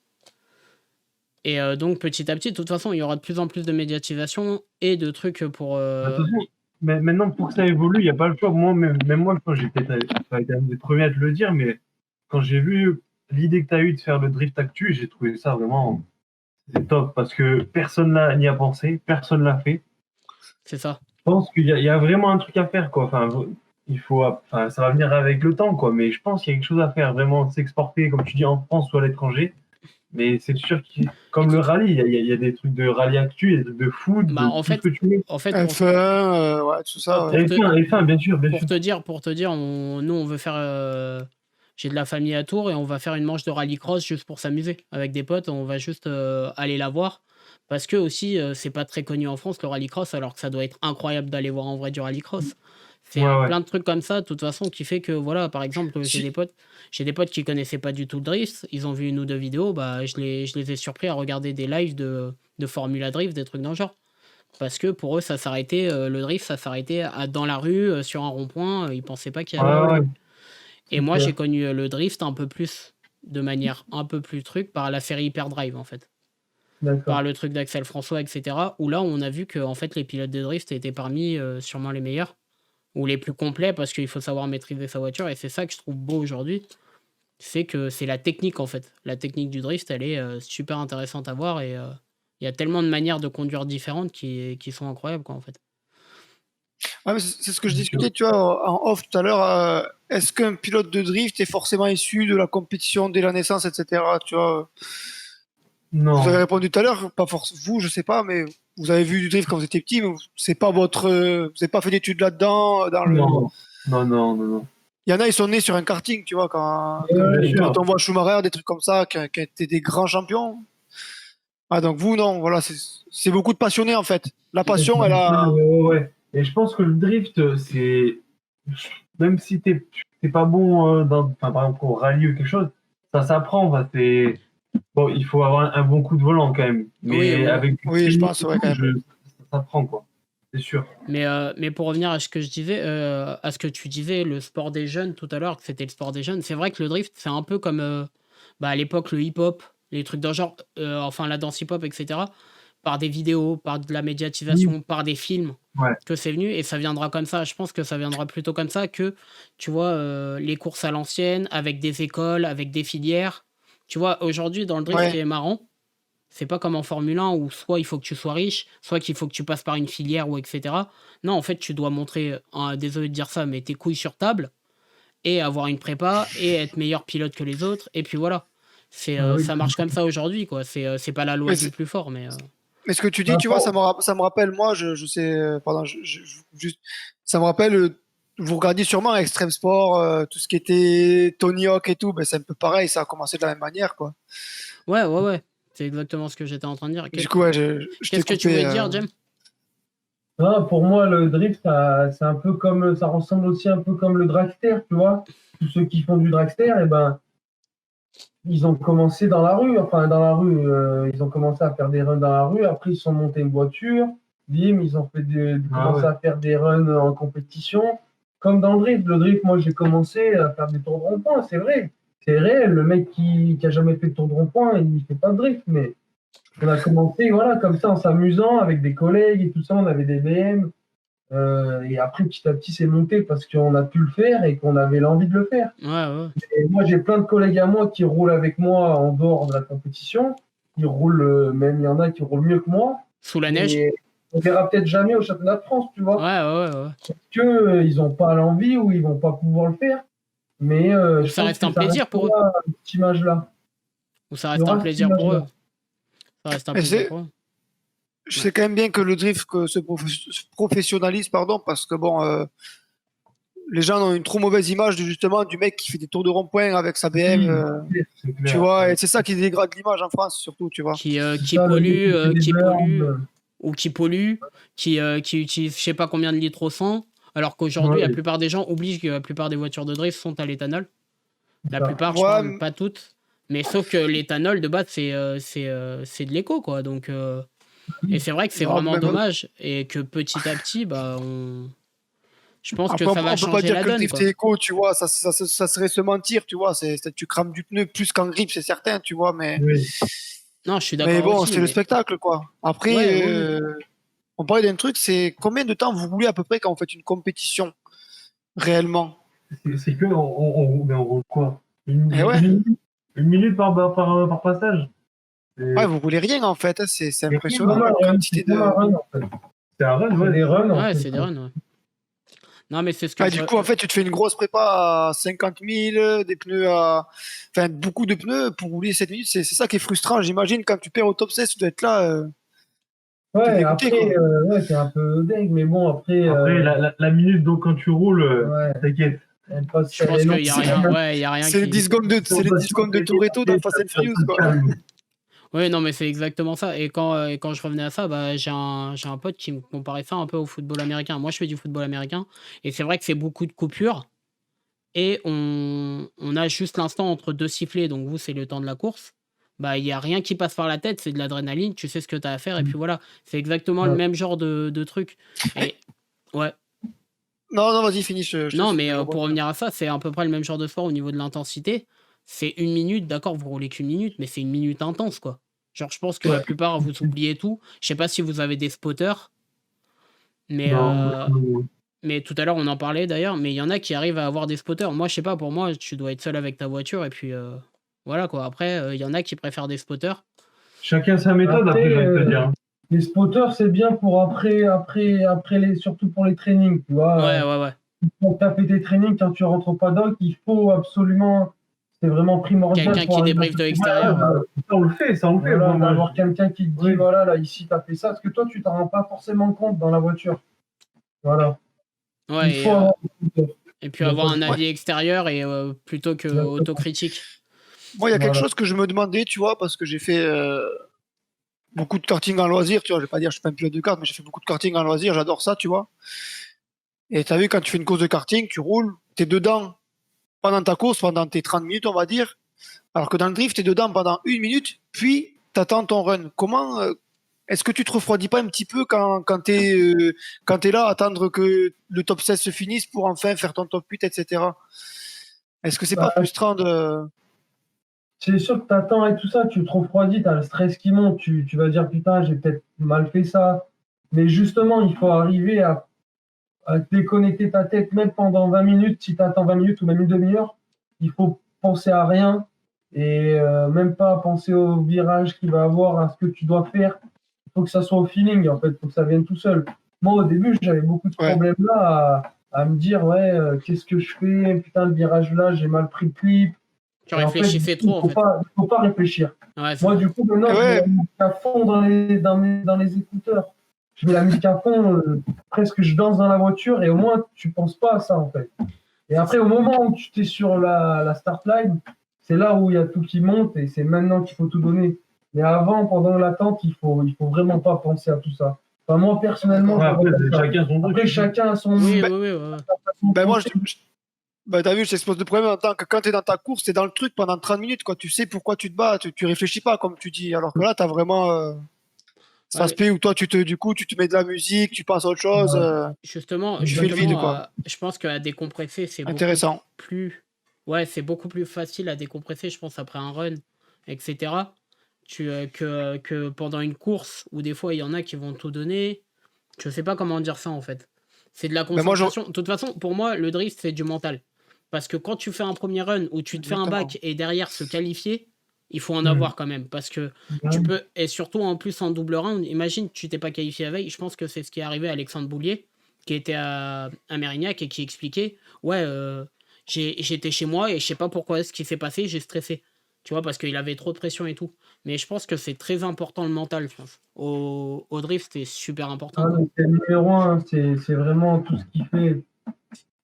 Et donc petit à petit, de toute façon, il y aura de plus en plus de médiatisation et de trucs pour... Attention, mais maintenant, pour que ça évolue, il n'y a pas le choix. Moi, même moi, je crois que j'ai peut-être pas été un des premiers à te le dire, mais quand j'ai vu l'idée que tu as eue de faire le Drift Actu, j'ai trouvé ça vraiment c'est top parce que personne n'y a pensé, personne l'a fait. C'est ça. Je pense qu'il y a vraiment un truc à faire, quoi. Enfin, ça va venir avec le temps, quoi. Mais je pense qu'il y a quelque chose à faire, vraiment s'exporter, comme tu dis, en France ou à l'étranger. Mais c'est sûr que, comme le rallye, il y a des trucs de rallye actu, il y a des trucs de foot, Bah, de en tout ce fait, que tu veux. F1, ouais, tout ça. pour Et te- F1, bien sûr, bien Pour sûr. te dire, nous, on veut faire. J'ai de la famille à Tours et on va faire une manche de rallycross juste pour s'amuser avec des potes. On va juste aller la voir. Parce que aussi, c'est pas très connu en France le rallycross, alors que ça doit être incroyable d'aller voir en vrai du rallycross. C'est Ouais, ouais. plein de trucs comme ça, de toute façon, qui fait que, voilà, par exemple, Si- j'ai des potes qui connaissaient pas du tout le drift. Ils ont vu une ou deux vidéos, bah, je les ai surpris à regarder des lives de Formula Drift, des trucs dans le genre. Parce que pour eux, ça s'arrêtait, le drift, ça s'arrêtait dans la rue, sur un rond-point. Ils pensaient pas qu'il y avait un Ouais, truc. ouais. Et moi, Super. j'ai connu le drift un peu plus, de manière un peu plus truc, par la série Hyperdrive, en fait. D'accord. Par le truc d'Axel François, etc. Où là, on a vu que en fait, les pilotes de drift étaient parmi sûrement les meilleurs, ou les plus complets, parce qu'il faut savoir maîtriser sa voiture. Et c'est ça que je trouve beau aujourd'hui. C'est que c'est la technique, en fait. La technique du drift, elle est super intéressante à voir. Et il y a tellement de manières de conduire différentes qui sont incroyables, quoi, en fait. Ouais, mais c'est ce que je discutais, tu vois, en off tout à l'heure. Est-ce qu'un pilote de drift est forcément issu de la compétition dès la naissance, etc. Tu vois, vous avez Non, répondu tout à l'heure, pas forcément vous, je sais pas, mais vous avez vu du drift quand vous étiez petit, mais c'est pas votre, vous n'avez pas fait d'études là-dedans. non, non. Il y en a, ils sont nés sur un karting, tu vois, Bien sûr. quand on voit Schumacher, des trucs comme ça, qui étaient des grands champions. Ah, donc vous, non, voilà, c'est beaucoup de passionnés en fait. La passion, elle a. Ouais. Et je pense que le drift, c'est. Même si t'es pas bon enfin, par exemple, au rallye ou quelque chose, ça s'apprend. Enfin, bon, il faut avoir un bon coup de volant quand même. Oui, Mais oui. avec du Oui, je feeling pense, et ouais, tout, quand même. ça s'apprend, quoi. C'est sûr. Mais pour revenir à ce que je disais, à ce que tu disais, le sport des jeunes tout à l'heure, que c'était le sport des jeunes, c'est vrai que le drift, c'est un peu comme à l'époque le hip-hop, les trucs dans le genre, enfin la danse hip-hop, etc. Par des vidéos, par de la Oui. médiatisation, par des films, Ouais. que c'est venu et ça viendra comme ça. Je pense que ça viendra plutôt comme ça que, tu vois, les courses à l'ancienne, avec des écoles, avec des filières. Tu vois, aujourd'hui, dans le drift, ce qui Ouais. est marrant, c'est pas comme en Formule 1 où soit il faut que tu sois riche, soit qu'il faut que tu passes par une filière ou etc. Non, en fait, tu dois montrer, désolé de dire ça, mais tes couilles sur table et avoir une prépa et être meilleur pilote que les autres. Et puis voilà. Ah oui. Ça marche comme ça aujourd'hui, quoi. C'est pas la loi Mais du plus fort, mais. Mais ce que tu dis, tu vois, ça me rappelle, moi, je sais, pardon, juste, ça me rappelle, vous regardiez sûrement Extreme Sport, tout ce qui était Tony Hawk et tout, ben, c'est un peu pareil, ça a commencé de la même manière, quoi. Ouais. C'est exactement ce que j'étais en train de dire. Du coup, ouais, je t'ai Qu'est-ce que tu coupé. voulais dire, Jem? Non, pour moi, le drift, c'est un peu comme, ça ressemble aussi un peu comme le dragster, tu vois. Tous ceux qui font du dragster, eh ben, ils ont commencé dans la rue, ils ont commencé à faire des runs dans la rue, après ils sont montés une voiture, bim, ils ont commencé à faire des runs en compétition. Comme dans le drift, moi j'ai commencé à faire des tours de rond-point, c'est vrai, c'est réel. Le mec qui a jamais fait de tour de rond-point, il fait pas de drift, mais on a commencé, voilà, comme ça, en s'amusant avec des collègues et tout ça, on avait des BM. Et après, petit à petit, c'est monté parce qu'on a pu le faire et qu'on avait l'envie de le faire. Ouais. Et moi, j'ai plein de collègues à moi qui roulent avec moi en dehors de la compétition. Ils roulent, même il y en a qui roulent mieux que moi. Sous la neige? Et on verra peut-être jamais au championnat de France, tu vois. Ouais. Parce qu'ils n'ont pas l'envie ou ils vont pas pouvoir le faire. Mais je Ça pense reste que un plaisir pour eux. cette image-là. Ou ça reste un plaisir pour eux. Ça reste un plaisir pour eux. Je sais quand même bien que le drift se professionnalise, pardon, parce que bon, les gens ont une trop mauvaise image justement du mec qui fait des tours de rond-point avec sa BM, tu vois, et c'est ça qui dégrade l'image en France surtout, tu vois. Qui pollue, ou qui pollue, qui utilise je sais pas combien de litres au 100, alors qu'aujourd'hui la plupart des gens oublient que la plupart des voitures de drift sont à l'éthanol. La plupart, je parle, pas toutes, mais sauf que l'éthanol de base c'est de l'éco, quoi, donc et c'est vrai que c'est vraiment dommage et que petit à petit je pense que ça va changer la donne. On peut pas dire que le drift est éco, tu vois, ça serait se mentir, tu vois, tu crames du pneu plus qu'en grip, c'est certain, tu vois, mais non, je suis d'accord. Mais bon, aussi, c'est le spectacle, quoi. Après, on parlait d'un truc, c'est combien de temps vous roulez à peu près quand vous faites une compétition réellement? C'est que on roule quoi? Une minute par passage. Ouais, vous roulez rien en fait, hein, c'est impressionnant. C'est un run, en fait. C'est un run, C'est des runs. Ouais, c'est des runs, ouais. Non, mais c'est ce que du coup, en fait, tu te fais une grosse prépa à 50 000, des pneus Enfin, beaucoup de pneus pour rouler 7 minutes. C'est ça qui est frustrant, j'imagine. Quand tu perds au top 16, tu dois être là. Ouais, dégoûté, après, c'est un peu dingue, mais bon, après. Après, la minute, donc, quand tu roules, t'inquiète. Je pense qu'il n'y a rien. Ouais, il y a rien. C'est les 10 secondes de Toretto dans Fast and Furious, quoi. Oui, non, mais c'est exactement ça. Et quand je revenais à ça, j'ai un pote qui me comparait ça un peu au football américain. Moi, je fais du football américain. Et c'est vrai que c'est beaucoup de coupures. Et on a juste l'instant entre deux sifflets. Donc, vous, c'est le temps de la course. Il n'y a rien qui passe par la tête. C'est de l'adrénaline. Tu sais ce que tu as à faire. Et puis voilà. C'est exactement le même genre de truc. Et, ouais. Non, vas-y, finis. Non, mais pour revenir à ça, c'est à peu près le même genre de sport au niveau de l'intensité. C'est 1 minute, d'accord, vous roulez qu'1 minute, mais c'est 1 minute intense, quoi. Genre, je pense que la plupart, vous oubliez tout. Je sais pas si vous avez des spotters, mais tout à l'heure, on en parlait d'ailleurs, mais il y en a qui arrivent à avoir des spotters. Moi, je sais pas, pour moi, tu dois être seul avec ta voiture, et puis voilà, quoi. Après, il y en a qui préfèrent des spotters. Chacun sa méthode, après, j'ai envie de te dire. Les spotters, c'est bien pour après surtout pour les trainings, tu vois. Ouais. Pour taper tes trainings, quand tu rentres au paddock, il faut absolument, c'est vraiment primordial. Quelqu'un qui débriefe de l'extérieur. Ça, on le fait. Voilà, d'avoir quelqu'un qui te dit, voilà, là, ici, t'as fait ça, parce que toi, tu t'en rends pas forcément compte dans la voiture. Voilà. Ouais, et puis avoir un avis extérieur et plutôt que autocritique. Moi, il y a quelque chose que je me demandais, tu vois, parce que j'ai fait beaucoup de karting en loisir, tu vois, je vais pas dire je suis pas un pilote de kart, mais j'ai fait beaucoup de karting en loisir, j'adore ça, tu vois. Et tu as vu, quand tu fais une course de karting, tu roules, tu es dedans pendant ta course, pendant tes 30 minutes, on va dire, alors que dans le drift, tu es dedans pendant 1 minute, puis tu attends ton run. Comment est-ce que tu te refroidis pas un petit peu quand tu es là à attendre que le top 16 se finisse pour enfin faire ton top 8, etc. Est-ce que c'est pas frustrant de... C'est sûr que tu attends et tout ça, tu te refroidis, tu as le stress qui monte, tu vas dire putain, j'ai peut-être mal fait ça. Mais justement, il faut arriver à déconnecter ta tête, même pendant 20 minutes, si tu attends 20 minutes ou même une demi-heure, il faut penser à rien et même pas penser au virage qu'il va avoir, à ce que tu dois faire. Il faut que ça soit au feeling, en fait, il faut que ça vienne tout seul. Moi, au début, j'avais beaucoup de problèmes là à me dire, qu'est-ce que je fais? Putain, le virage là, j'ai mal pris le clip. Tu Et en fait, réfléchissais du coup, trop, en fait. il faut pas réfléchir. Ouais, c'est Moi, vrai. du coup, maintenant, je mets Ouais, la musique à fond dans les écouteurs. Je mets la musique à fond, presque je danse dans la voiture et au moins, tu penses pas à ça, en fait. Et après, au moment où tu es sur la start line, c'est là où il y a tout qui monte et c'est maintenant qu'il faut tout donner. Mais avant, pendant l'attente, il faut vraiment pas penser à tout ça. Enfin, moi, personnellement, Ouais, je après, vois comme ça. chacun son truc. Après, chacun a son Oui, Ben, oui, oui, ouais. façon de ben moi, penser. bah, t'as vu, je t'expose le problème en tant que quand t'es dans ta course, t'es dans le truc pendant 30 minutes, quoi. Tu sais pourquoi tu te bats, tu réfléchis pas, comme tu dis. Alors que là, t'as vraiment cet Ouais, mais aspect où toi, du coup, tu te mets de la musique, tu penses à autre chose, Ouais, justement, tu fais le vide, quoi. je pense qu'à décompresser, c'est beaucoup Intéressant. plus. Ouais, c'est beaucoup plus facile à décompresser, je pense, après un run, etc. Que pendant une course où des fois il y en a qui vont tout donner. Je sais pas comment dire ça en fait. C'est de la Ben moi, concentration. De toute façon, pour moi, le drift, c'est du mental. Parce que quand tu fais un premier run où tu te fais un exactement. bac et derrière se qualifier, il faut en Hmm. avoir quand même. Parce que tu Ouais. peux, et surtout en plus en double round, imagine tu t'es pas qualifié avec. Je pense que c'est ce qui est arrivé à Alexandre Boulier, qui était à Mérignac et qui expliquait ouais, j'étais chez moi et je sais pas pourquoi ce qui s'est passé, j'ai stressé. Tu vois, parce qu'il avait trop de pression et tout. Mais je pense que c'est très important le mental, je pense. Au drift, c'est super important, Ah, quoi. mais c'est le numéro un, c'est vraiment tout ce qui fait.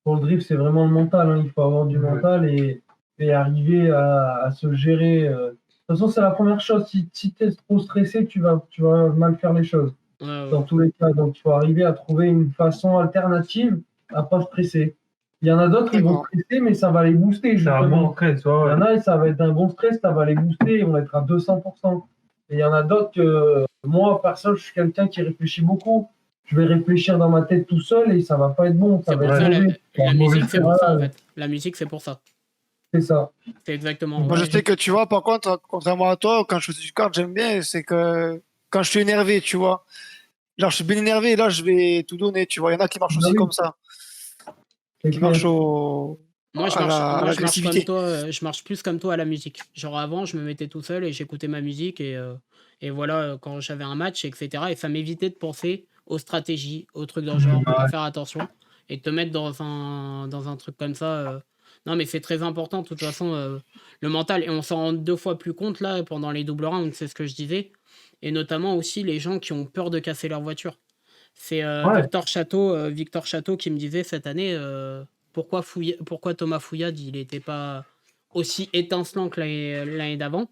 Pour le drift, c'est vraiment le mental, hein. Il faut avoir du mental et arriver à se gérer. De toute façon, c'est la première chose. Si tu es trop stressé, tu vas mal faire les choses. Ouais, ouais. Dans tous les cas. Donc, il faut arriver à trouver une façon alternative à pas stresser. Il y en a d'autres, ils vont D'accord. stresser, mais ça va les booster, C'est un bon justement. stress, Il y ouais. en a, et ça va être un bon stress, ça va les booster, ils vont être à 200%. Et il y en a d'autres que, moi, personne, je suis quelqu'un qui réfléchit beaucoup. Je vais réfléchir dans ma tête tout seul et ça va pas être bon, ça C'est va pour être ça, mauvais. la Mauvais musique, c'est pour ça, en Voilà, fait. La musique, c'est pour ça. c'est ça. C'est exactement, Moi, je ouais. sais que tu vois, par contre, contrairement à toi, quand je fais du kart, j'aime bien, c'est que quand je suis énervé, tu vois. Genre, je suis bien énervé et là, je vais tout donner, tu vois. Il y en a qui marchent Ah aussi oui, comme ça, c'est qui clair. marchent à Moi, je marche comme l'agressivité. toi, je marche plus comme toi à la musique. Genre avant, je me mettais tout seul et j'écoutais ma musique et voilà, quand j'avais un match, etc. Et ça m'évitait de penser aux stratégies, aux trucs dans le genre, à Ouais. faire attention et de te mettre dans un truc comme ça. Non, mais c'est très important, de toute façon, le mental. Et on s'en rend 2 fois plus compte là pendant les double rounds, c'est ce que je disais. Et notamment aussi les gens qui ont peur de casser leur voiture. C'est Ouais. Victor Château qui me disait cette année pourquoi Thomas Fouillade il n'était pas aussi étincelant que l'année d'avant.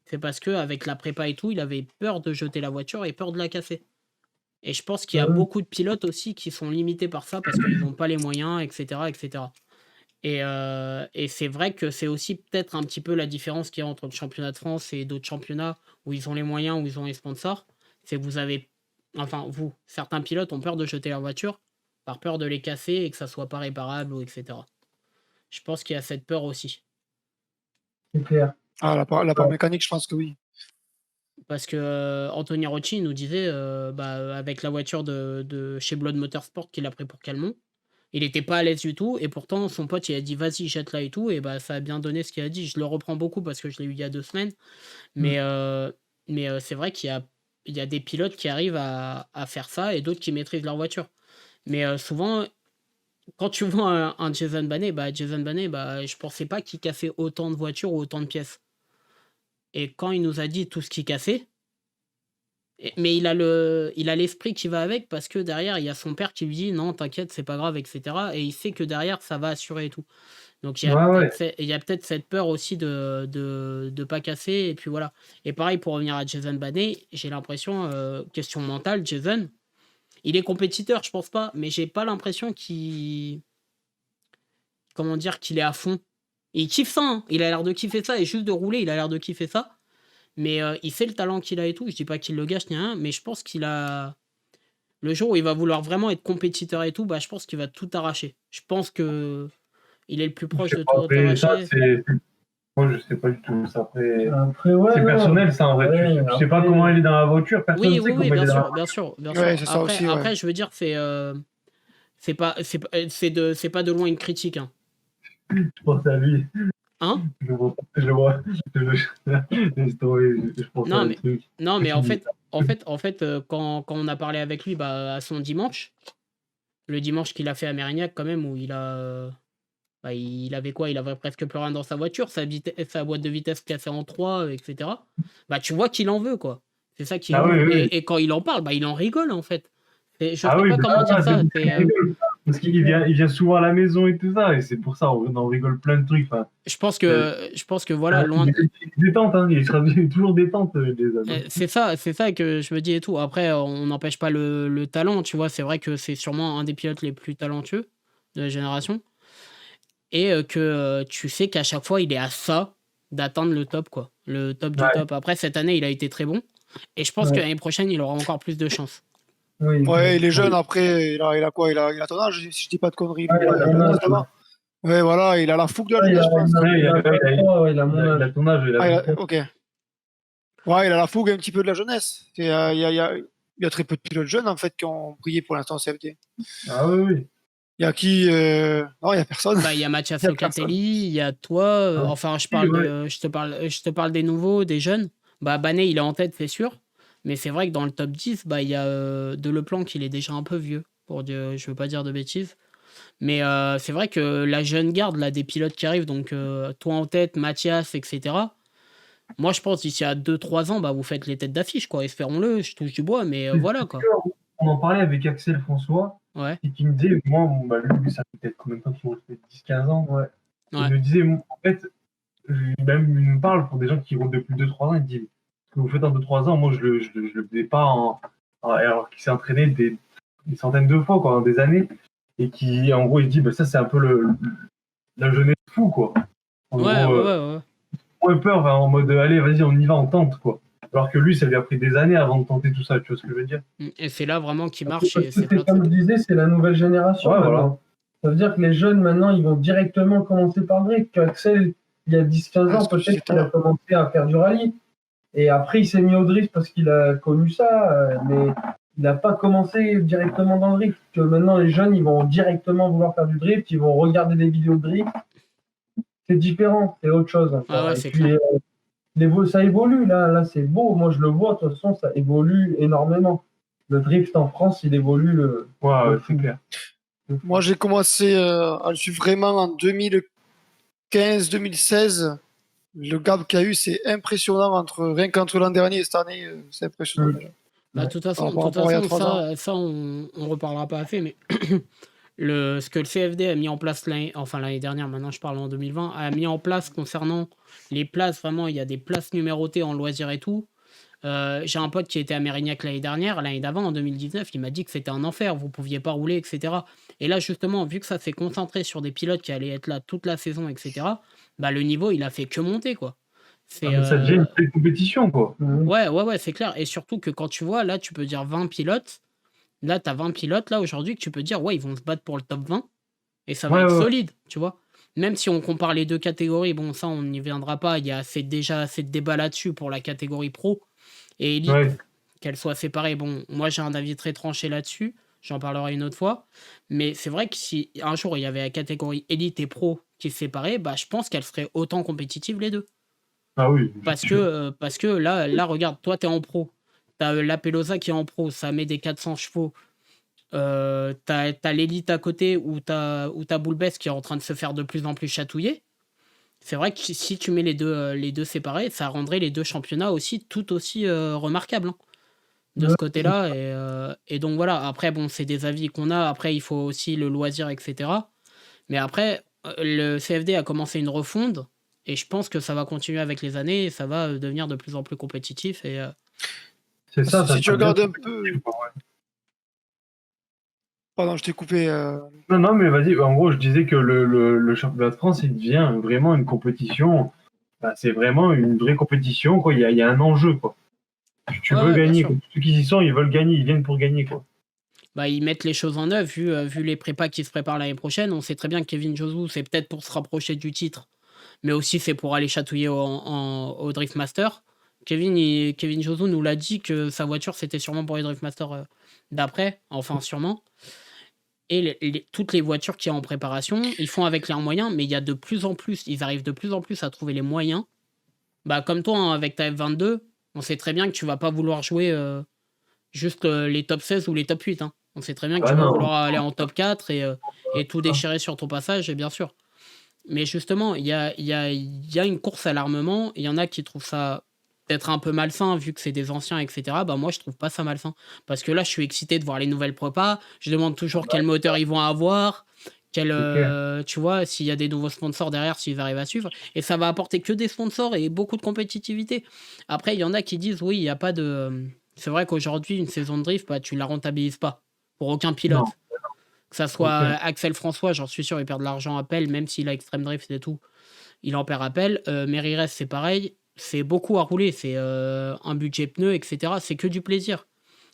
C'est parce que avec la prépa et tout, il avait peur de jeter la voiture et peur de la casser. Et je pense qu'il y Ah a oui, beaucoup de pilotes aussi qui sont limités par ça parce qu'ils n'ont pas les moyens, etc. etc. Et c'est vrai que c'est aussi peut-être un petit peu la différence qu'il y a entre le championnat de France et d'autres championnats où ils ont les moyens, où ils ont les sponsors. C'est que certains pilotes ont peur de jeter leur voiture par peur de les casser et que ça soit pas réparable ou etc. Je pense qu'il y a cette peur aussi. c'est clair. Ah, la part mécanique, je pense que oui. Parce que Anthony Rocci nous disait, avec la voiture de chez Blood Motorsport qu'il a pris pour Calmont, il était pas à l'aise du tout et pourtant son pote il a dit vas-y jette-la et tout et bah ça a bien donné ce qu'il a dit. Je le reprends beaucoup parce que je l'ai eu il y a 2 semaines, Mm. mais, c'est vrai il y a des pilotes qui arrivent à faire ça et d'autres qui maîtrisent leur voiture. Mais souvent, quand tu vois un Jason Banet, je pensais pas qu'il cassait autant de voitures ou autant de pièces. Et quand il nous a dit tout ce qu'il cassait, mais il a l'esprit qui va avec parce que derrière, il y a son père qui lui dit non, t'inquiète, c'est pas grave, etc. Et il sait que derrière, ça va assurer et tout. Donc Ouais, ouais. il y a peut-être cette peur aussi de pas casser. Et puis voilà. Et pareil, pour revenir à Jason Banet, j'ai l'impression, question mentale, Jason, il est compétiteur, je pense pas, mais j'ai pas l'impression comment dire, qu'il est à fond. Et il kiffe ça, hein. Il a l'air de kiffer ça, et juste de rouler, il a l'air de kiffer ça. Mais il sait le talent qu'il a et tout. Je dis pas qu'il le gâche ni rien, mais je pense qu'il a. Le jour où il va vouloir vraiment être compétiteur et tout, bah, je pense qu'il va tout arracher. Je pense que il est le plus Je proche sais de pas. tout Après, ça, arracher. moi, je sais pas du tout. Ça, après, Après, ouais, c'est non. personnel, ça, en vrai. Ouais, Tu sais pas après, comment il est dans la voiture. Personne Oui, ne oui, sait oui, comment il bien est dans la sûr, voiture. bien sûr, bien Ouais, sûr. c'est ça aussi, ouais. Après, je veux dire, c'est pas de loin une critique, hein. Je pense à lui. Hein? Je vois. Laisse tomber, je pense à Non, un mais truc. non, mais en fait, quand on a parlé avec lui, bah, à son dimanche, le dimanche qu'il a fait à Mérignac, quand même, où il a Bah, il avait quoi? Il avait presque plus rien dans sa voiture, sa boîte de vitesse cassée en 3, et cetera. Bah, tu vois qu'il en veut, quoi. C'est ça qui est Ah oui, ouf oui. et quand il en parle, bah, il en rigole, en fait. Je Ah sais oui, pas bah, comment dire ça, c'est il rigole. Parce il vient souvent à la maison et tout ça, et c'est pour ça, on en rigole plein de trucs. Enfin, je pense que voilà, loin il est détente, hein, il sera toujours détente, Jason. c'est ça que je me dis et tout. Après, on n'empêche pas le talent, tu vois? C'est vrai que c'est sûrement un des pilotes les plus talentueux de la génération et que, tu sais qu'à chaque fois, il est à ça d'atteindre le top, quoi. Le top du Ouais. top. Après, cette année, il a été très bon et je pense que Ouais. l'année prochaine, il aura encore plus de chance. Oui, Ouais, il est jeune oui. après, il a quoi? Il a ton âge, si je dis pas de conneries, Ah, lui. il a mon âge. Ouais, voilà, il a la fougue de la Ah, jeunesse, je pense. Ouais, il a 23, ouais, il a mon il a âge. ton âge, il a Ah, 23. ok. Ouais, il a la fougue un petit peu de la jeunesse. Il y a très peu de pilotes jeunes, en fait, qui ont brillé pour l'instant en CFD. Ah oui, oui. Il y a qui? Non, il y a personne. Bah, il y a Mathias Il y a personne. Locatelli, il y a toi, Ah, enfin, oui, ouais. je te parle des nouveaux, des jeunes. Bah, Banet, il est en tête, c'est sûr. Mais c'est vrai que dans le top 10, bah, il y a Deleplanque, il est déjà un peu vieux, je veux pas dire de bêtises. Mais c'est vrai que la jeune garde, là, des pilotes qui arrivent, donc toi en tête, Mathias, etc. Moi, je pense d'ici à 2-3 ans, bah, vous faites les têtes d'affiche, quoi. Espérons-le, je touche du bois, mais voilà, quoi. On en parlait avec Axel François, Ouais, et qui me disait, moi, bon, bah, lui, ça fait peut-être combien de temps qu'il roule? Peut-être 10-15 ans. Ouais. Il ouais. me disait, en fait, même il me parle pour des gens qui roulent depuis 2-3 ans, il me dit, ce que vous faites en 2-3 ans, moi, je le faisais pas alors qu'il s'est entraîné des centaines de fois, quoi, en des années, et qui, en gros, il dit, bah, ça, c'est un peu la jeunesse fou, quoi. En Ouais, gros, ouais, ouais, ouais. moins peur, en mode, allez, vas-y, on y va, on tente, quoi. Alors que lui, ça lui a pris des années avant de tenter tout ça, tu vois ce que je veux dire? Et c'est là vraiment qu'il marche Parce et que c'est plein de comme foot. je disais, c'est la nouvelle génération Ouais, maintenant. voilà. Ça veut dire que les jeunes maintenant, ils vont directement commencer par le drift. Axel, il y a 10-15 ans, ce que je peut-être disais tout qu'il à a l'heure. commencé à faire du rallye. Et après, il s'est mis au drift parce qu'il a connu ça, mais il n'a pas commencé directement dans le drift. Que maintenant, les jeunes, ils vont directement vouloir faire du drift, ils vont regarder des vidéos de drift. C'est différent, c'est autre chose Ah encore. ouais, Et c'est puis, clair. ça évolue, là, c'est beau. Moi, je le vois, de toute façon, ça évolue énormément. Le drift en France, il évolue. Ouais, c'est clair. Moi, j'ai commencé à le suivre vraiment en 2015-2016. Le gap qu'il y a eu, c'est impressionnant rien qu'entre l'an dernier et cette année, c'est impressionnant déjà. Bah, Ouais. de Par toute rapport à il y a façon, 3 ans. ça on reparlera pas assez, mais ce que le CFD a mis en place l'année dernière, maintenant je parle en 2020, a mis en place concernant les places, vraiment, il y a des places numérotées en loisirs et tout. J'ai un pote qui était à Mérignac l'année dernière, l'année d'avant, en 2019, il m'a dit que c'était un enfer, vous pouviez pas rouler, etc. Et là, justement, vu que ça s'est concentré sur des pilotes qui allaient être là toute la saison, etc., bah, le niveau, il a fait que monter, quoi. Ah, C'est, mais ça devient une belle compétition, quoi. ouais, ouais, ouais, c'est clair. Et surtout que quand tu vois, là, tu peux dire 20 pilotes. Là, tu as 20 pilotes, là, aujourd'hui, que tu peux dire, ouais, ils vont se battre pour le top 20. Et ça va Ouais, être ouais, solide, tu vois. Même si on compare les deux catégories, bon, ça, on n'y viendra pas. Il y a déjà assez de débat là-dessus pour la catégorie pro et élite, ouais. qu'elles soient séparées. Bon, moi, j'ai un avis très tranché là-dessus. J'en parlerai une autre fois. Mais c'est vrai que si un jour, il y avait la catégorie élite et pro qui se séparaient, bah, je pense qu'elles seraient autant compétitives les deux. Ah oui, c'est sûr. Parce que là, regarde, toi, tu es en pro. Tu as la Pelosa qui est en pro, ça met des 400 chevaux. T'as l'élite à côté où t'as Boulbès qui est en train de se faire de plus en plus chatouiller. C'est vrai que si tu mets les deux séparés, ça rendrait les deux championnats aussi tout aussi remarquables, hein, de Ouais, ce côté-là. Et donc voilà, après, bon, c'est des avis qu'on a. Après, il faut aussi le loisir, etc. Mais après, le CFD a commencé une refonte et je pense que ça va continuer avec les années et ça va devenir de plus en plus compétitif. C'est ça, Si tu devient regardes un peu. compétitif, quoi, ouais. Pardon, je t'ai coupé. Non, non, mais vas-y. En gros, je disais que le championnat de France, il devient vraiment une compétition. Bah, c'est vraiment une vraie compétition, quoi. Il y a un enjeu, quoi. Tu Ouais, veux ouais, bien gagner, sûr. quoi. Ceux qui y sont, ils veulent gagner, ils viennent pour gagner, quoi. Bah, ils mettent les choses en œuvre, vu les prépas qui se préparent l'année prochaine. On sait très bien que Kevin Josu, c'est peut-être pour se rapprocher du titre, mais aussi c'est pour aller chatouiller au Drift Master. Kevin Josu nous l'a dit que sa voiture, c'était sûrement pour les Drift Master d'après, enfin sûrement. Et toutes les voitures qui sont en préparation, ils font avec leurs moyens, mais il y a de plus en plus, ils arrivent de plus en plus à trouver les moyens. Bah, comme toi, hein, avec ta F22, on sait très bien que tu vas pas vouloir jouer juste les top 16 ou les top 8, hein. On sait très bien que Ah tu vas non. vouloir aller en top 4 et tout déchirer sur ton passage, et bien sûr. Mais justement, il y a une course à l'armement. Il y en a qui trouvent ça peut-être un peu malsain vu que c'est des anciens, etc. Bah moi, je trouve pas ça malsain. Parce que là, je suis excité de voir les nouvelles prépas. Je demande toujours quel moteur ils vont avoir. C'est clair. Tu vois, s'il y a des nouveaux sponsors derrière, s'ils arrivent à suivre. Et ça va apporter que des sponsors et beaucoup de compétitivité. Après, il y en a qui disent, oui, il n'y a pas de... C'est vrai qu'aujourd'hui, une saison de drift, bah, tu la rentabilises pas pour aucun pilote. Non, Que ça soit aucun. Axel François, j'en suis sûr, il perd de l'argent à pelle, même s'il a Extreme Drift et tout, il en perd à pelle. Merires, c'est pareil, c'est beaucoup à rouler, c'est un budget pneu, etc. C'est que du plaisir.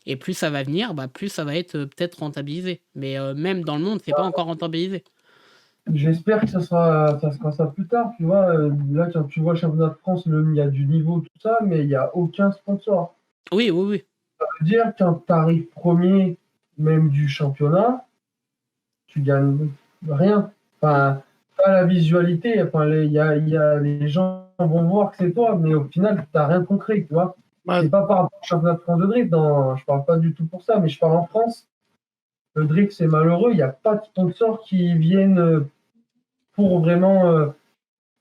Et plus ça va venir, bah, plus ça va être peut-être rentabilisé. Mais même dans le monde, c'est pas encore rentabilisé. J'espère que ça sera ça plus tard, tu vois. Là, quand tu vois le championnat de France, il y a du niveau, tout ça, mais il n'y a aucun sponsor. Oui, oui, oui. Ça veut dire, quand tu arrives premier, même du championnat, tu gagnes rien. Enfin, pas la visualité. Enfin, les gens vont voir que c'est toi, mais au final, tu n'as rien de concret, tu vois. Ouais, C'est pas par rapport au championnat de France de drift, je parle pas du tout pour ça, mais je parle en France. Le drift, c'est malheureux, il n'y a pas de sponsors qui viennent pour vraiment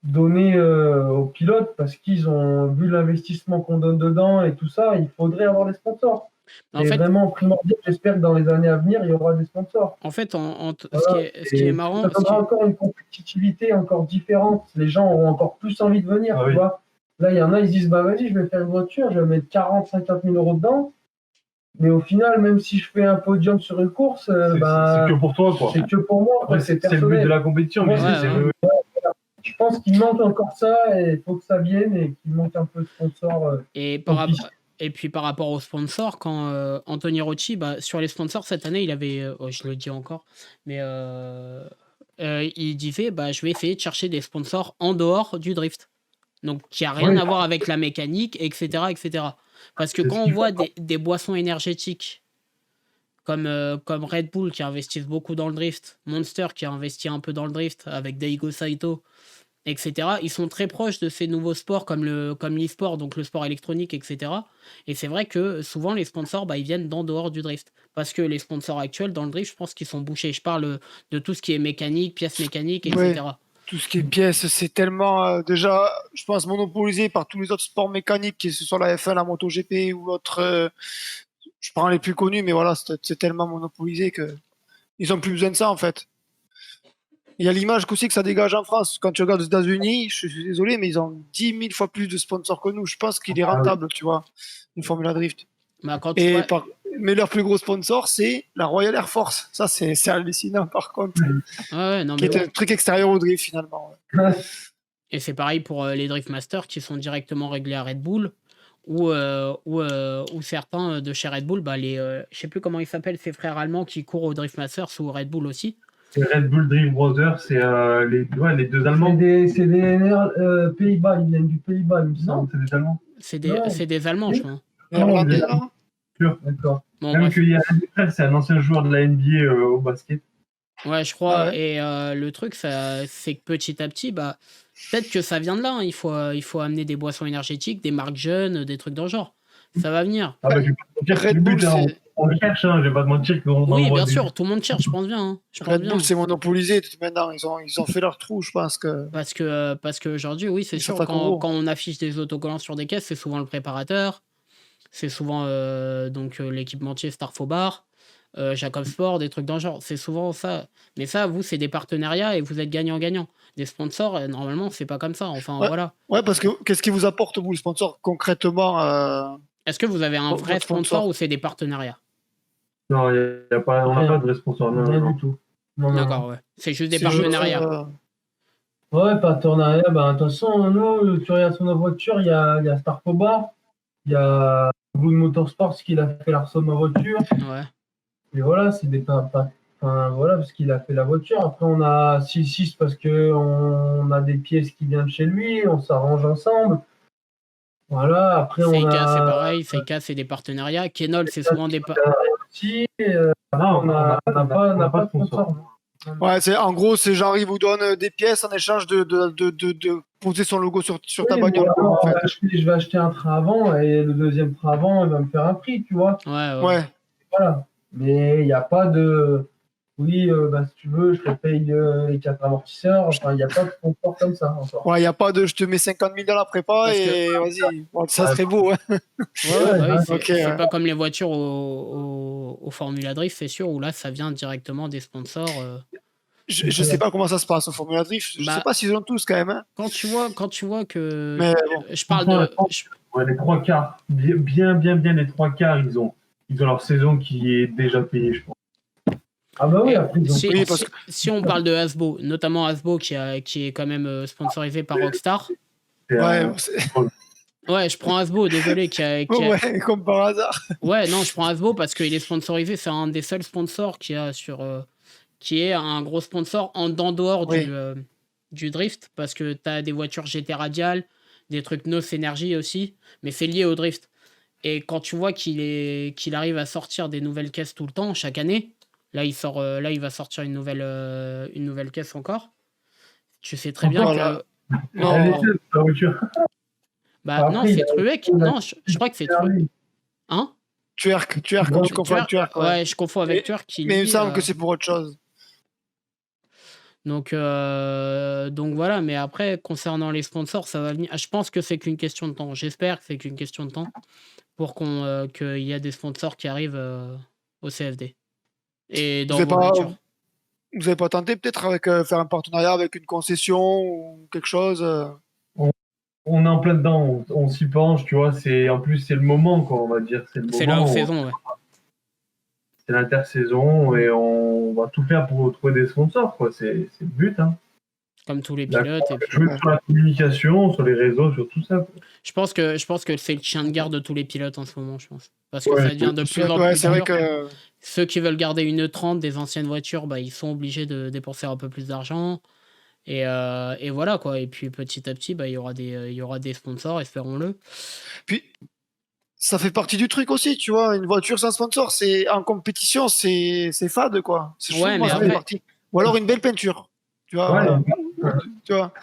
donner aux pilotes parce qu'ils ont vu l'investissement qu'on donne dedans et tout ça, il faudrait avoir des sponsors. En Et fait, vraiment primordial, j'espère que dans les années à venir, il y aura des sponsors. ce Voilà. qui est Et marrant, ça donnera encore une compétitivité encore différente. Les gens auront encore plus envie de venir, Ah tu oui. vois. Là, il y en a, ils se disent, bah vas-y, je vais faire une voiture, je vais mettre 40, 50 000 euros dedans. Mais au final, même si je fais un podium sur une course, C'est que pour toi, quoi. c'est que pour moi, quoi, Après, c'est c'est le but de personnel. la compétition, mais Ouais, c'est ouais. Je pense qu'il manque encore ça et il faut que ça vienne et qu'il manque un peu de sponsors. Et officiels. et puis par rapport aux sponsors, quand Anthony Rocci, bah, sur les sponsors cette année, il avait, je le dis encore, mais il disait, bah, je vais essayer de chercher des sponsors en dehors du drift. Donc qui a rien Oui. à voir avec la mécanique, etc., etc. Parce que C'est quand ce on qu'il voit des boissons énergétiques comme Red Bull qui investissent beaucoup dans le drift, Monster qui a investi un peu dans le drift avec Daigo Saito, etc. Ils sont très proches de ces nouveaux sports comme l'e-sport, donc le sport électronique, etc. Et c'est vrai que souvent les sponsors, bah, ils viennent d'en dehors du drift. Parce que les sponsors actuels dans le drift, je pense qu'ils sont bouchés. Je parle de tout ce qui est mécanique, pièces mécaniques, ouais. etc. Tout ce qui est pièces, c'est tellement déjà, je pense, monopolisé par tous les autres sports mécaniques, que ce soit la F1, la MotoGP ou autre. Je prends les plus connus, mais voilà, c'est tellement monopolisé que ils ont plus besoin de ça en fait. Il y a l'image aussi que ça dégage en France. Quand tu regardes aux États-Unis, je suis désolé, mais ils ont 10 000 fois plus de sponsors que nous. Je pense qu'il est Ah oui. rentable, tu vois, une Formula Drift. Bah, quand tu Et vois, mais leur plus gros sponsor, c'est la Royal Air Force. Ça, c'est hallucinant par contre. ouais, non, Qui mais est un truc extérieur au drift finalement. et c'est pareil pour les Drift Masters qui sont directement réglés à Red Bull ou certains de chez Red Bull, bah je sais plus comment ils s'appellent, ces frères allemands qui courent au Drift Masters ou au Red Bull aussi. C'est Red Bull Dream Brothers, c'est les deux Allemands. C'est des Pays-Bas, ils viennent du Pays-Bas, il me Non, semble. c'est des Allemands. C'est des Allemands, je crois. Néerlandais, Non, non Sûr. D'accord. Bon, Même bref. qu'il y a un des frères, c'est un ancien joueur de la NBA au basket. Ouais, je crois. Ah ouais. Et le truc, c'est que petit à petit, bah, peut-être que ça vient de là. Hein. Il faut amener des boissons énergétiques, des marques jeunes, des trucs dans le genre. Ça va venir. Ah bah, je vais pas te mentir, Red le but, Bull, hein, c'est on le cherche, hein, je vais pas te mentir qu'on Oui, envoie bien des- sûr, tout le monde cherche, je pense bien. Hein. Je pense Red bien. Bull, c'est monopolisé maintenant. Ils ont fait leur trou, je pense que. Parce que aujourd'hui, oui, c'est Ils sûr, s'attaquent au gros. quand on affiche des autocollants sur des caisses, c'est souvent le préparateur, c'est souvent l'équipementier Starfobar, Jacob Sport, des trucs dans le genre. C'est souvent ça. Mais ça, vous, c'est des partenariats et vous êtes gagnant-gagnant. Des sponsors, normalement, c'est pas comme ça. Enfin, Ouais. voilà. Ouais, parce que qu'est-ce qui vous apporte, vous, le sponsor, concrètement Est-ce que vous avez un Votre vrai sponsor sponsor. ou c'est des partenariats? Non, y a pas, on n'a pas de vrai sponsor. Non, Rien non. du tout. Non, non, D'accord, ouais. C'est juste des C'est juste, partenariats. Ouais, partenariat. Bah, de toute façon, nous, tu regardes sur nos voitures, il y a Starcobar, il y a Blue Motorsports qui a fait l'arceau de ma voiture. Ouais. Et voilà, c'est des enfin, voilà, parce qu'il a fait la voiture. Après, on a 6 parce qu'on a des pièces qui viennent de chez lui, on s'arrange ensemble. Voilà, après, on Seika, c'est a pareil. Seika, c'est des partenariats. Kenol, c'est souvent des aussi. Non, On n'a pas de sponsor. Ouais, en gros, c'est genre, il vous donne des pièces en échange de poser son logo sur ta Oui, bagnole. mais alors, En fait. je vais acheter un train avant et le deuxième train avant, il va me faire un prix, tu vois. Ouais, ouais. Ouais. Voilà. Mais il n'y a pas de. oui, si tu veux, je te paye les 4 amortisseurs. Enfin, il n'y a pas de confort comme ça encore. Ouais, il n'y a pas de je te mets 50 000 dans la prépa Parce que et vas-y. Bon, ça Ouais, serait beau, hein. ouais, bah oui, Ouais, Ok, c'est ouais. pas comme les voitures au Formula Drift, c'est sûr, où là, ça vient directement des sponsors. Je sais pas comment ça se passe au Formula Drift. Je sais Bah, pas s'ils ont tous quand même, hein. quand tu vois que Mais bon. je parle franchement, de, je- ouais, les 3 quarts, bien les 3 quarts, ils ont leur saison qui est déjà payée, je pense. Ah bah oui, eh, après, ils ont Oui, parce que si on parle de Hasbro, notamment Hasbro qui est quand même sponsorisé par Rockstar. C'est ouais, Ouais, je prends Hasbro, désolé, ouais, comme par hasard. Ouais, non, je prends Hasbro parce qu'il est sponsorisé, c'est un des seuls sponsors qui a qui est un gros sponsor en dehors Oui. du drift, parce que tu as des voitures GT radiales, des trucs NOS Energy aussi, mais c'est lié au drift. Et quand tu vois qu'il arrive à sortir des nouvelles caisses tout le temps, chaque année, là il va sortir une nouvelle caisse encore. Tu sais très bien Encore, Voilà. que elle est Non, telle, la voiture. bah non, Après, il c'est a Truex. Non, je crois que c'est Truex. Hein? Twerk, tu confonds avec Twerk, ouais. Ouais, je confonds avec Mais, Turk qui mais il me lui. semble que c'est pour autre chose. Donc voilà, mais après, concernant les sponsors, ça va venir. Je pense que c'est qu'une question de temps. J'espère que c'est qu'une question de temps pour qu'il y a des sponsors qui arrivent au CFD et Vous dans avez vos pas, voitures. vous avez pas tenté peut-être avec faire un partenariat avec une concession ou quelque chose On est en plein dedans, on s'y penche, tu vois. En plus, c'est le moment, quoi, on va dire. C'est le C'est la moment, saison, ouais. c'est l'intersaison et on va tout faire pour trouver des sponsors, quoi. C'est le but, hein. Comme tous les La- pilotes. Et puis, Jouer sur la communication, sur les réseaux, sur tout ça, quoi. je pense que c'est le chien de garde de tous les pilotes en ce moment, je pense. Parce que Ouais, ça devient de plus en Ouais, plus c'est vrai dur. que Ceux qui veulent garder une E30 des anciennes voitures, bah, ils sont obligés de dépenser un peu plus d'argent. Et voilà quoi. Et puis petit à petit, bah, il y aura des sponsors, espérons-le. puis ça fait partie du truc aussi, tu vois. Une voiture sans sponsor, c'est en compétition, c'est fade quoi. Je trouve Ouais, moi mais ça fait après, partie. Ou alors une belle peinture, tu Ouais, vois. Tu vois.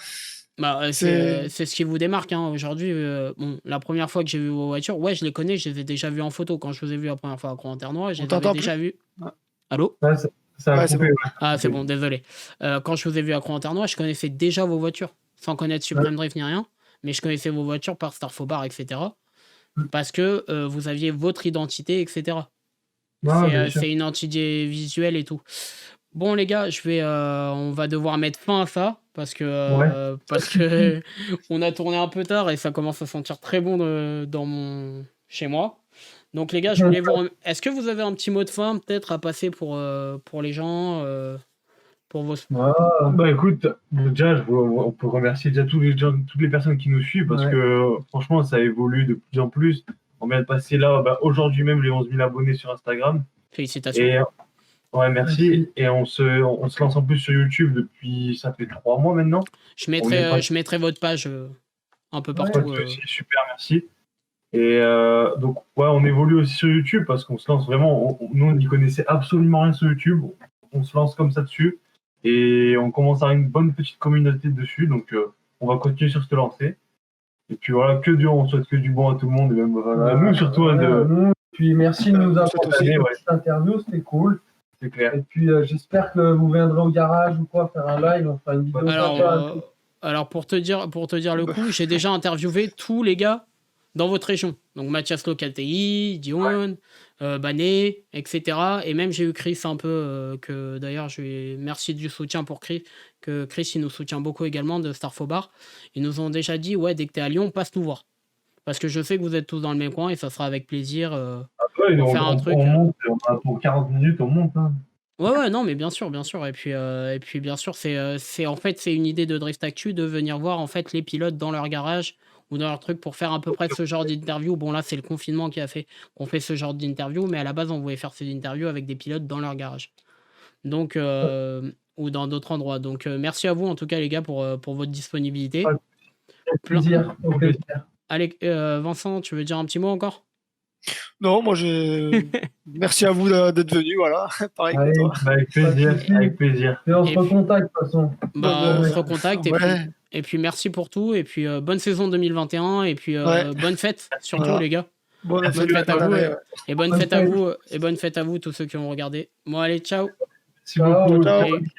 bah, C'est c'est ce qui vous démarque hein. Aujourd'hui. Bon, la première fois que j'ai vu vos voitures, ouais, je les connais, je les ai déjà vues en photo. Quand je vous ai vu la première fois à Croix-en-Ternois, je on les avais t'entend plus. déjà vues. Allô? ouais, ça a Ouais, c'est coupé, bon. ouais. Ah, c'est bon, désolé. Quand je vous ai vu à Croix-en-Ternois, je connaissais déjà vos voitures, sans connaître Ouais. Supreme Drift ni rien, mais je connaissais vos voitures par Starfobar, etc. Parce que vous aviez votre identité, etc. Non, bien sûr. C'est une entité visuelle et tout. Bon les gars, on va devoir mettre fin à ça Ouais. parce que on a tourné un peu tard et ça commence à sentir très bon chez moi. Donc les gars, est-ce que vous avez un petit mot de fin peut-être à passer pour les gens, pour vos... Bah écoute, déjà, on peut remercier déjà tous les gens, toutes les personnes qui nous suivent parce Ouais. que franchement, ça évolue de plus en plus. On vient de passer là, bah, aujourd'hui même, les 11 000 abonnés sur Instagram. Félicitations. Et ouais, merci. Merci. Et on se lance en plus sur YouTube depuis, ça fait 3 mois maintenant. On est pas Je mettrai votre page un peu Ouais. partout. aussi, super, merci. Et donc, ouais, on évolue aussi sur YouTube parce qu'on se lance vraiment. Nous, on n'y connaissait absolument rien sur YouTube. On se lance comme ça dessus et on commence à avoir une bonne petite communauté dessus. Donc, on va continuer sur cette lancée. Et puis voilà, on souhaite que du bon à tout le monde et même voilà, nous surtout. Ouais, nous. Puis merci de nous avoir Souhaite fait aussi, ouais. cette interview, c'était cool. C'est clair. Et puis j'espère que vous viendrez au garage ou quoi faire un live, on fera une vidéo sympa. Alors pour te dire le coup, j'ai déjà interviewé tous les gars dans votre région. Donc Mathias Locatei, Dion, Bané, etc. Et même j'ai eu Chris un peu, que d'ailleurs merci du soutien pour Chris, que Chris il nous soutient beaucoup également de Starfobar. Ils nous ont déjà dit, ouais, dès que t'es à Lyon, passe nous voir. Parce que je sais que vous êtes tous dans le même coin et ça sera avec plaisir Ouais, pour faire un truc. on monte, pour 40 minutes, on monte. Hein. Ouais, non, mais bien sûr, bien sûr. Et puis bien sûr, c'est en fait, c'est une idée de Drift Actu de venir voir en fait les pilotes dans leur garage ou dans leur truc pour faire à peu près ce genre d'interview. Bon, là, c'est le confinement qui a fait qu'on fait ce genre d'interview, mais à la base, on voulait faire ces interviews avec des pilotes dans leur garage. Donc, ou dans d'autres endroits. Donc, merci à vous, en tout cas, les gars, pour votre disponibilité. Ouais. Plaisir, au plaisir. Allez, Vincent, tu veux dire un petit mot encore? Non, moi merci à vous d'être venu, voilà. Pareil Allez. que toi. Bah, avec plaisir, Pas de soucis. avec plaisir. Et on se Et puis- recontacte de toute façon. Bah, on Ouais. se recontacte Ouais. et puis merci pour tout. Et puis, bonne saison 2021. Et puis, Ouais. bonne fête, surtout, Voilà. les gars. Bonne Bonne fête à bonne vous année, et, ouais. et bonne fête à vous tous ceux qui ont regardé. Bon allez, ciao. Merci beaucoup. Ciao. Salut.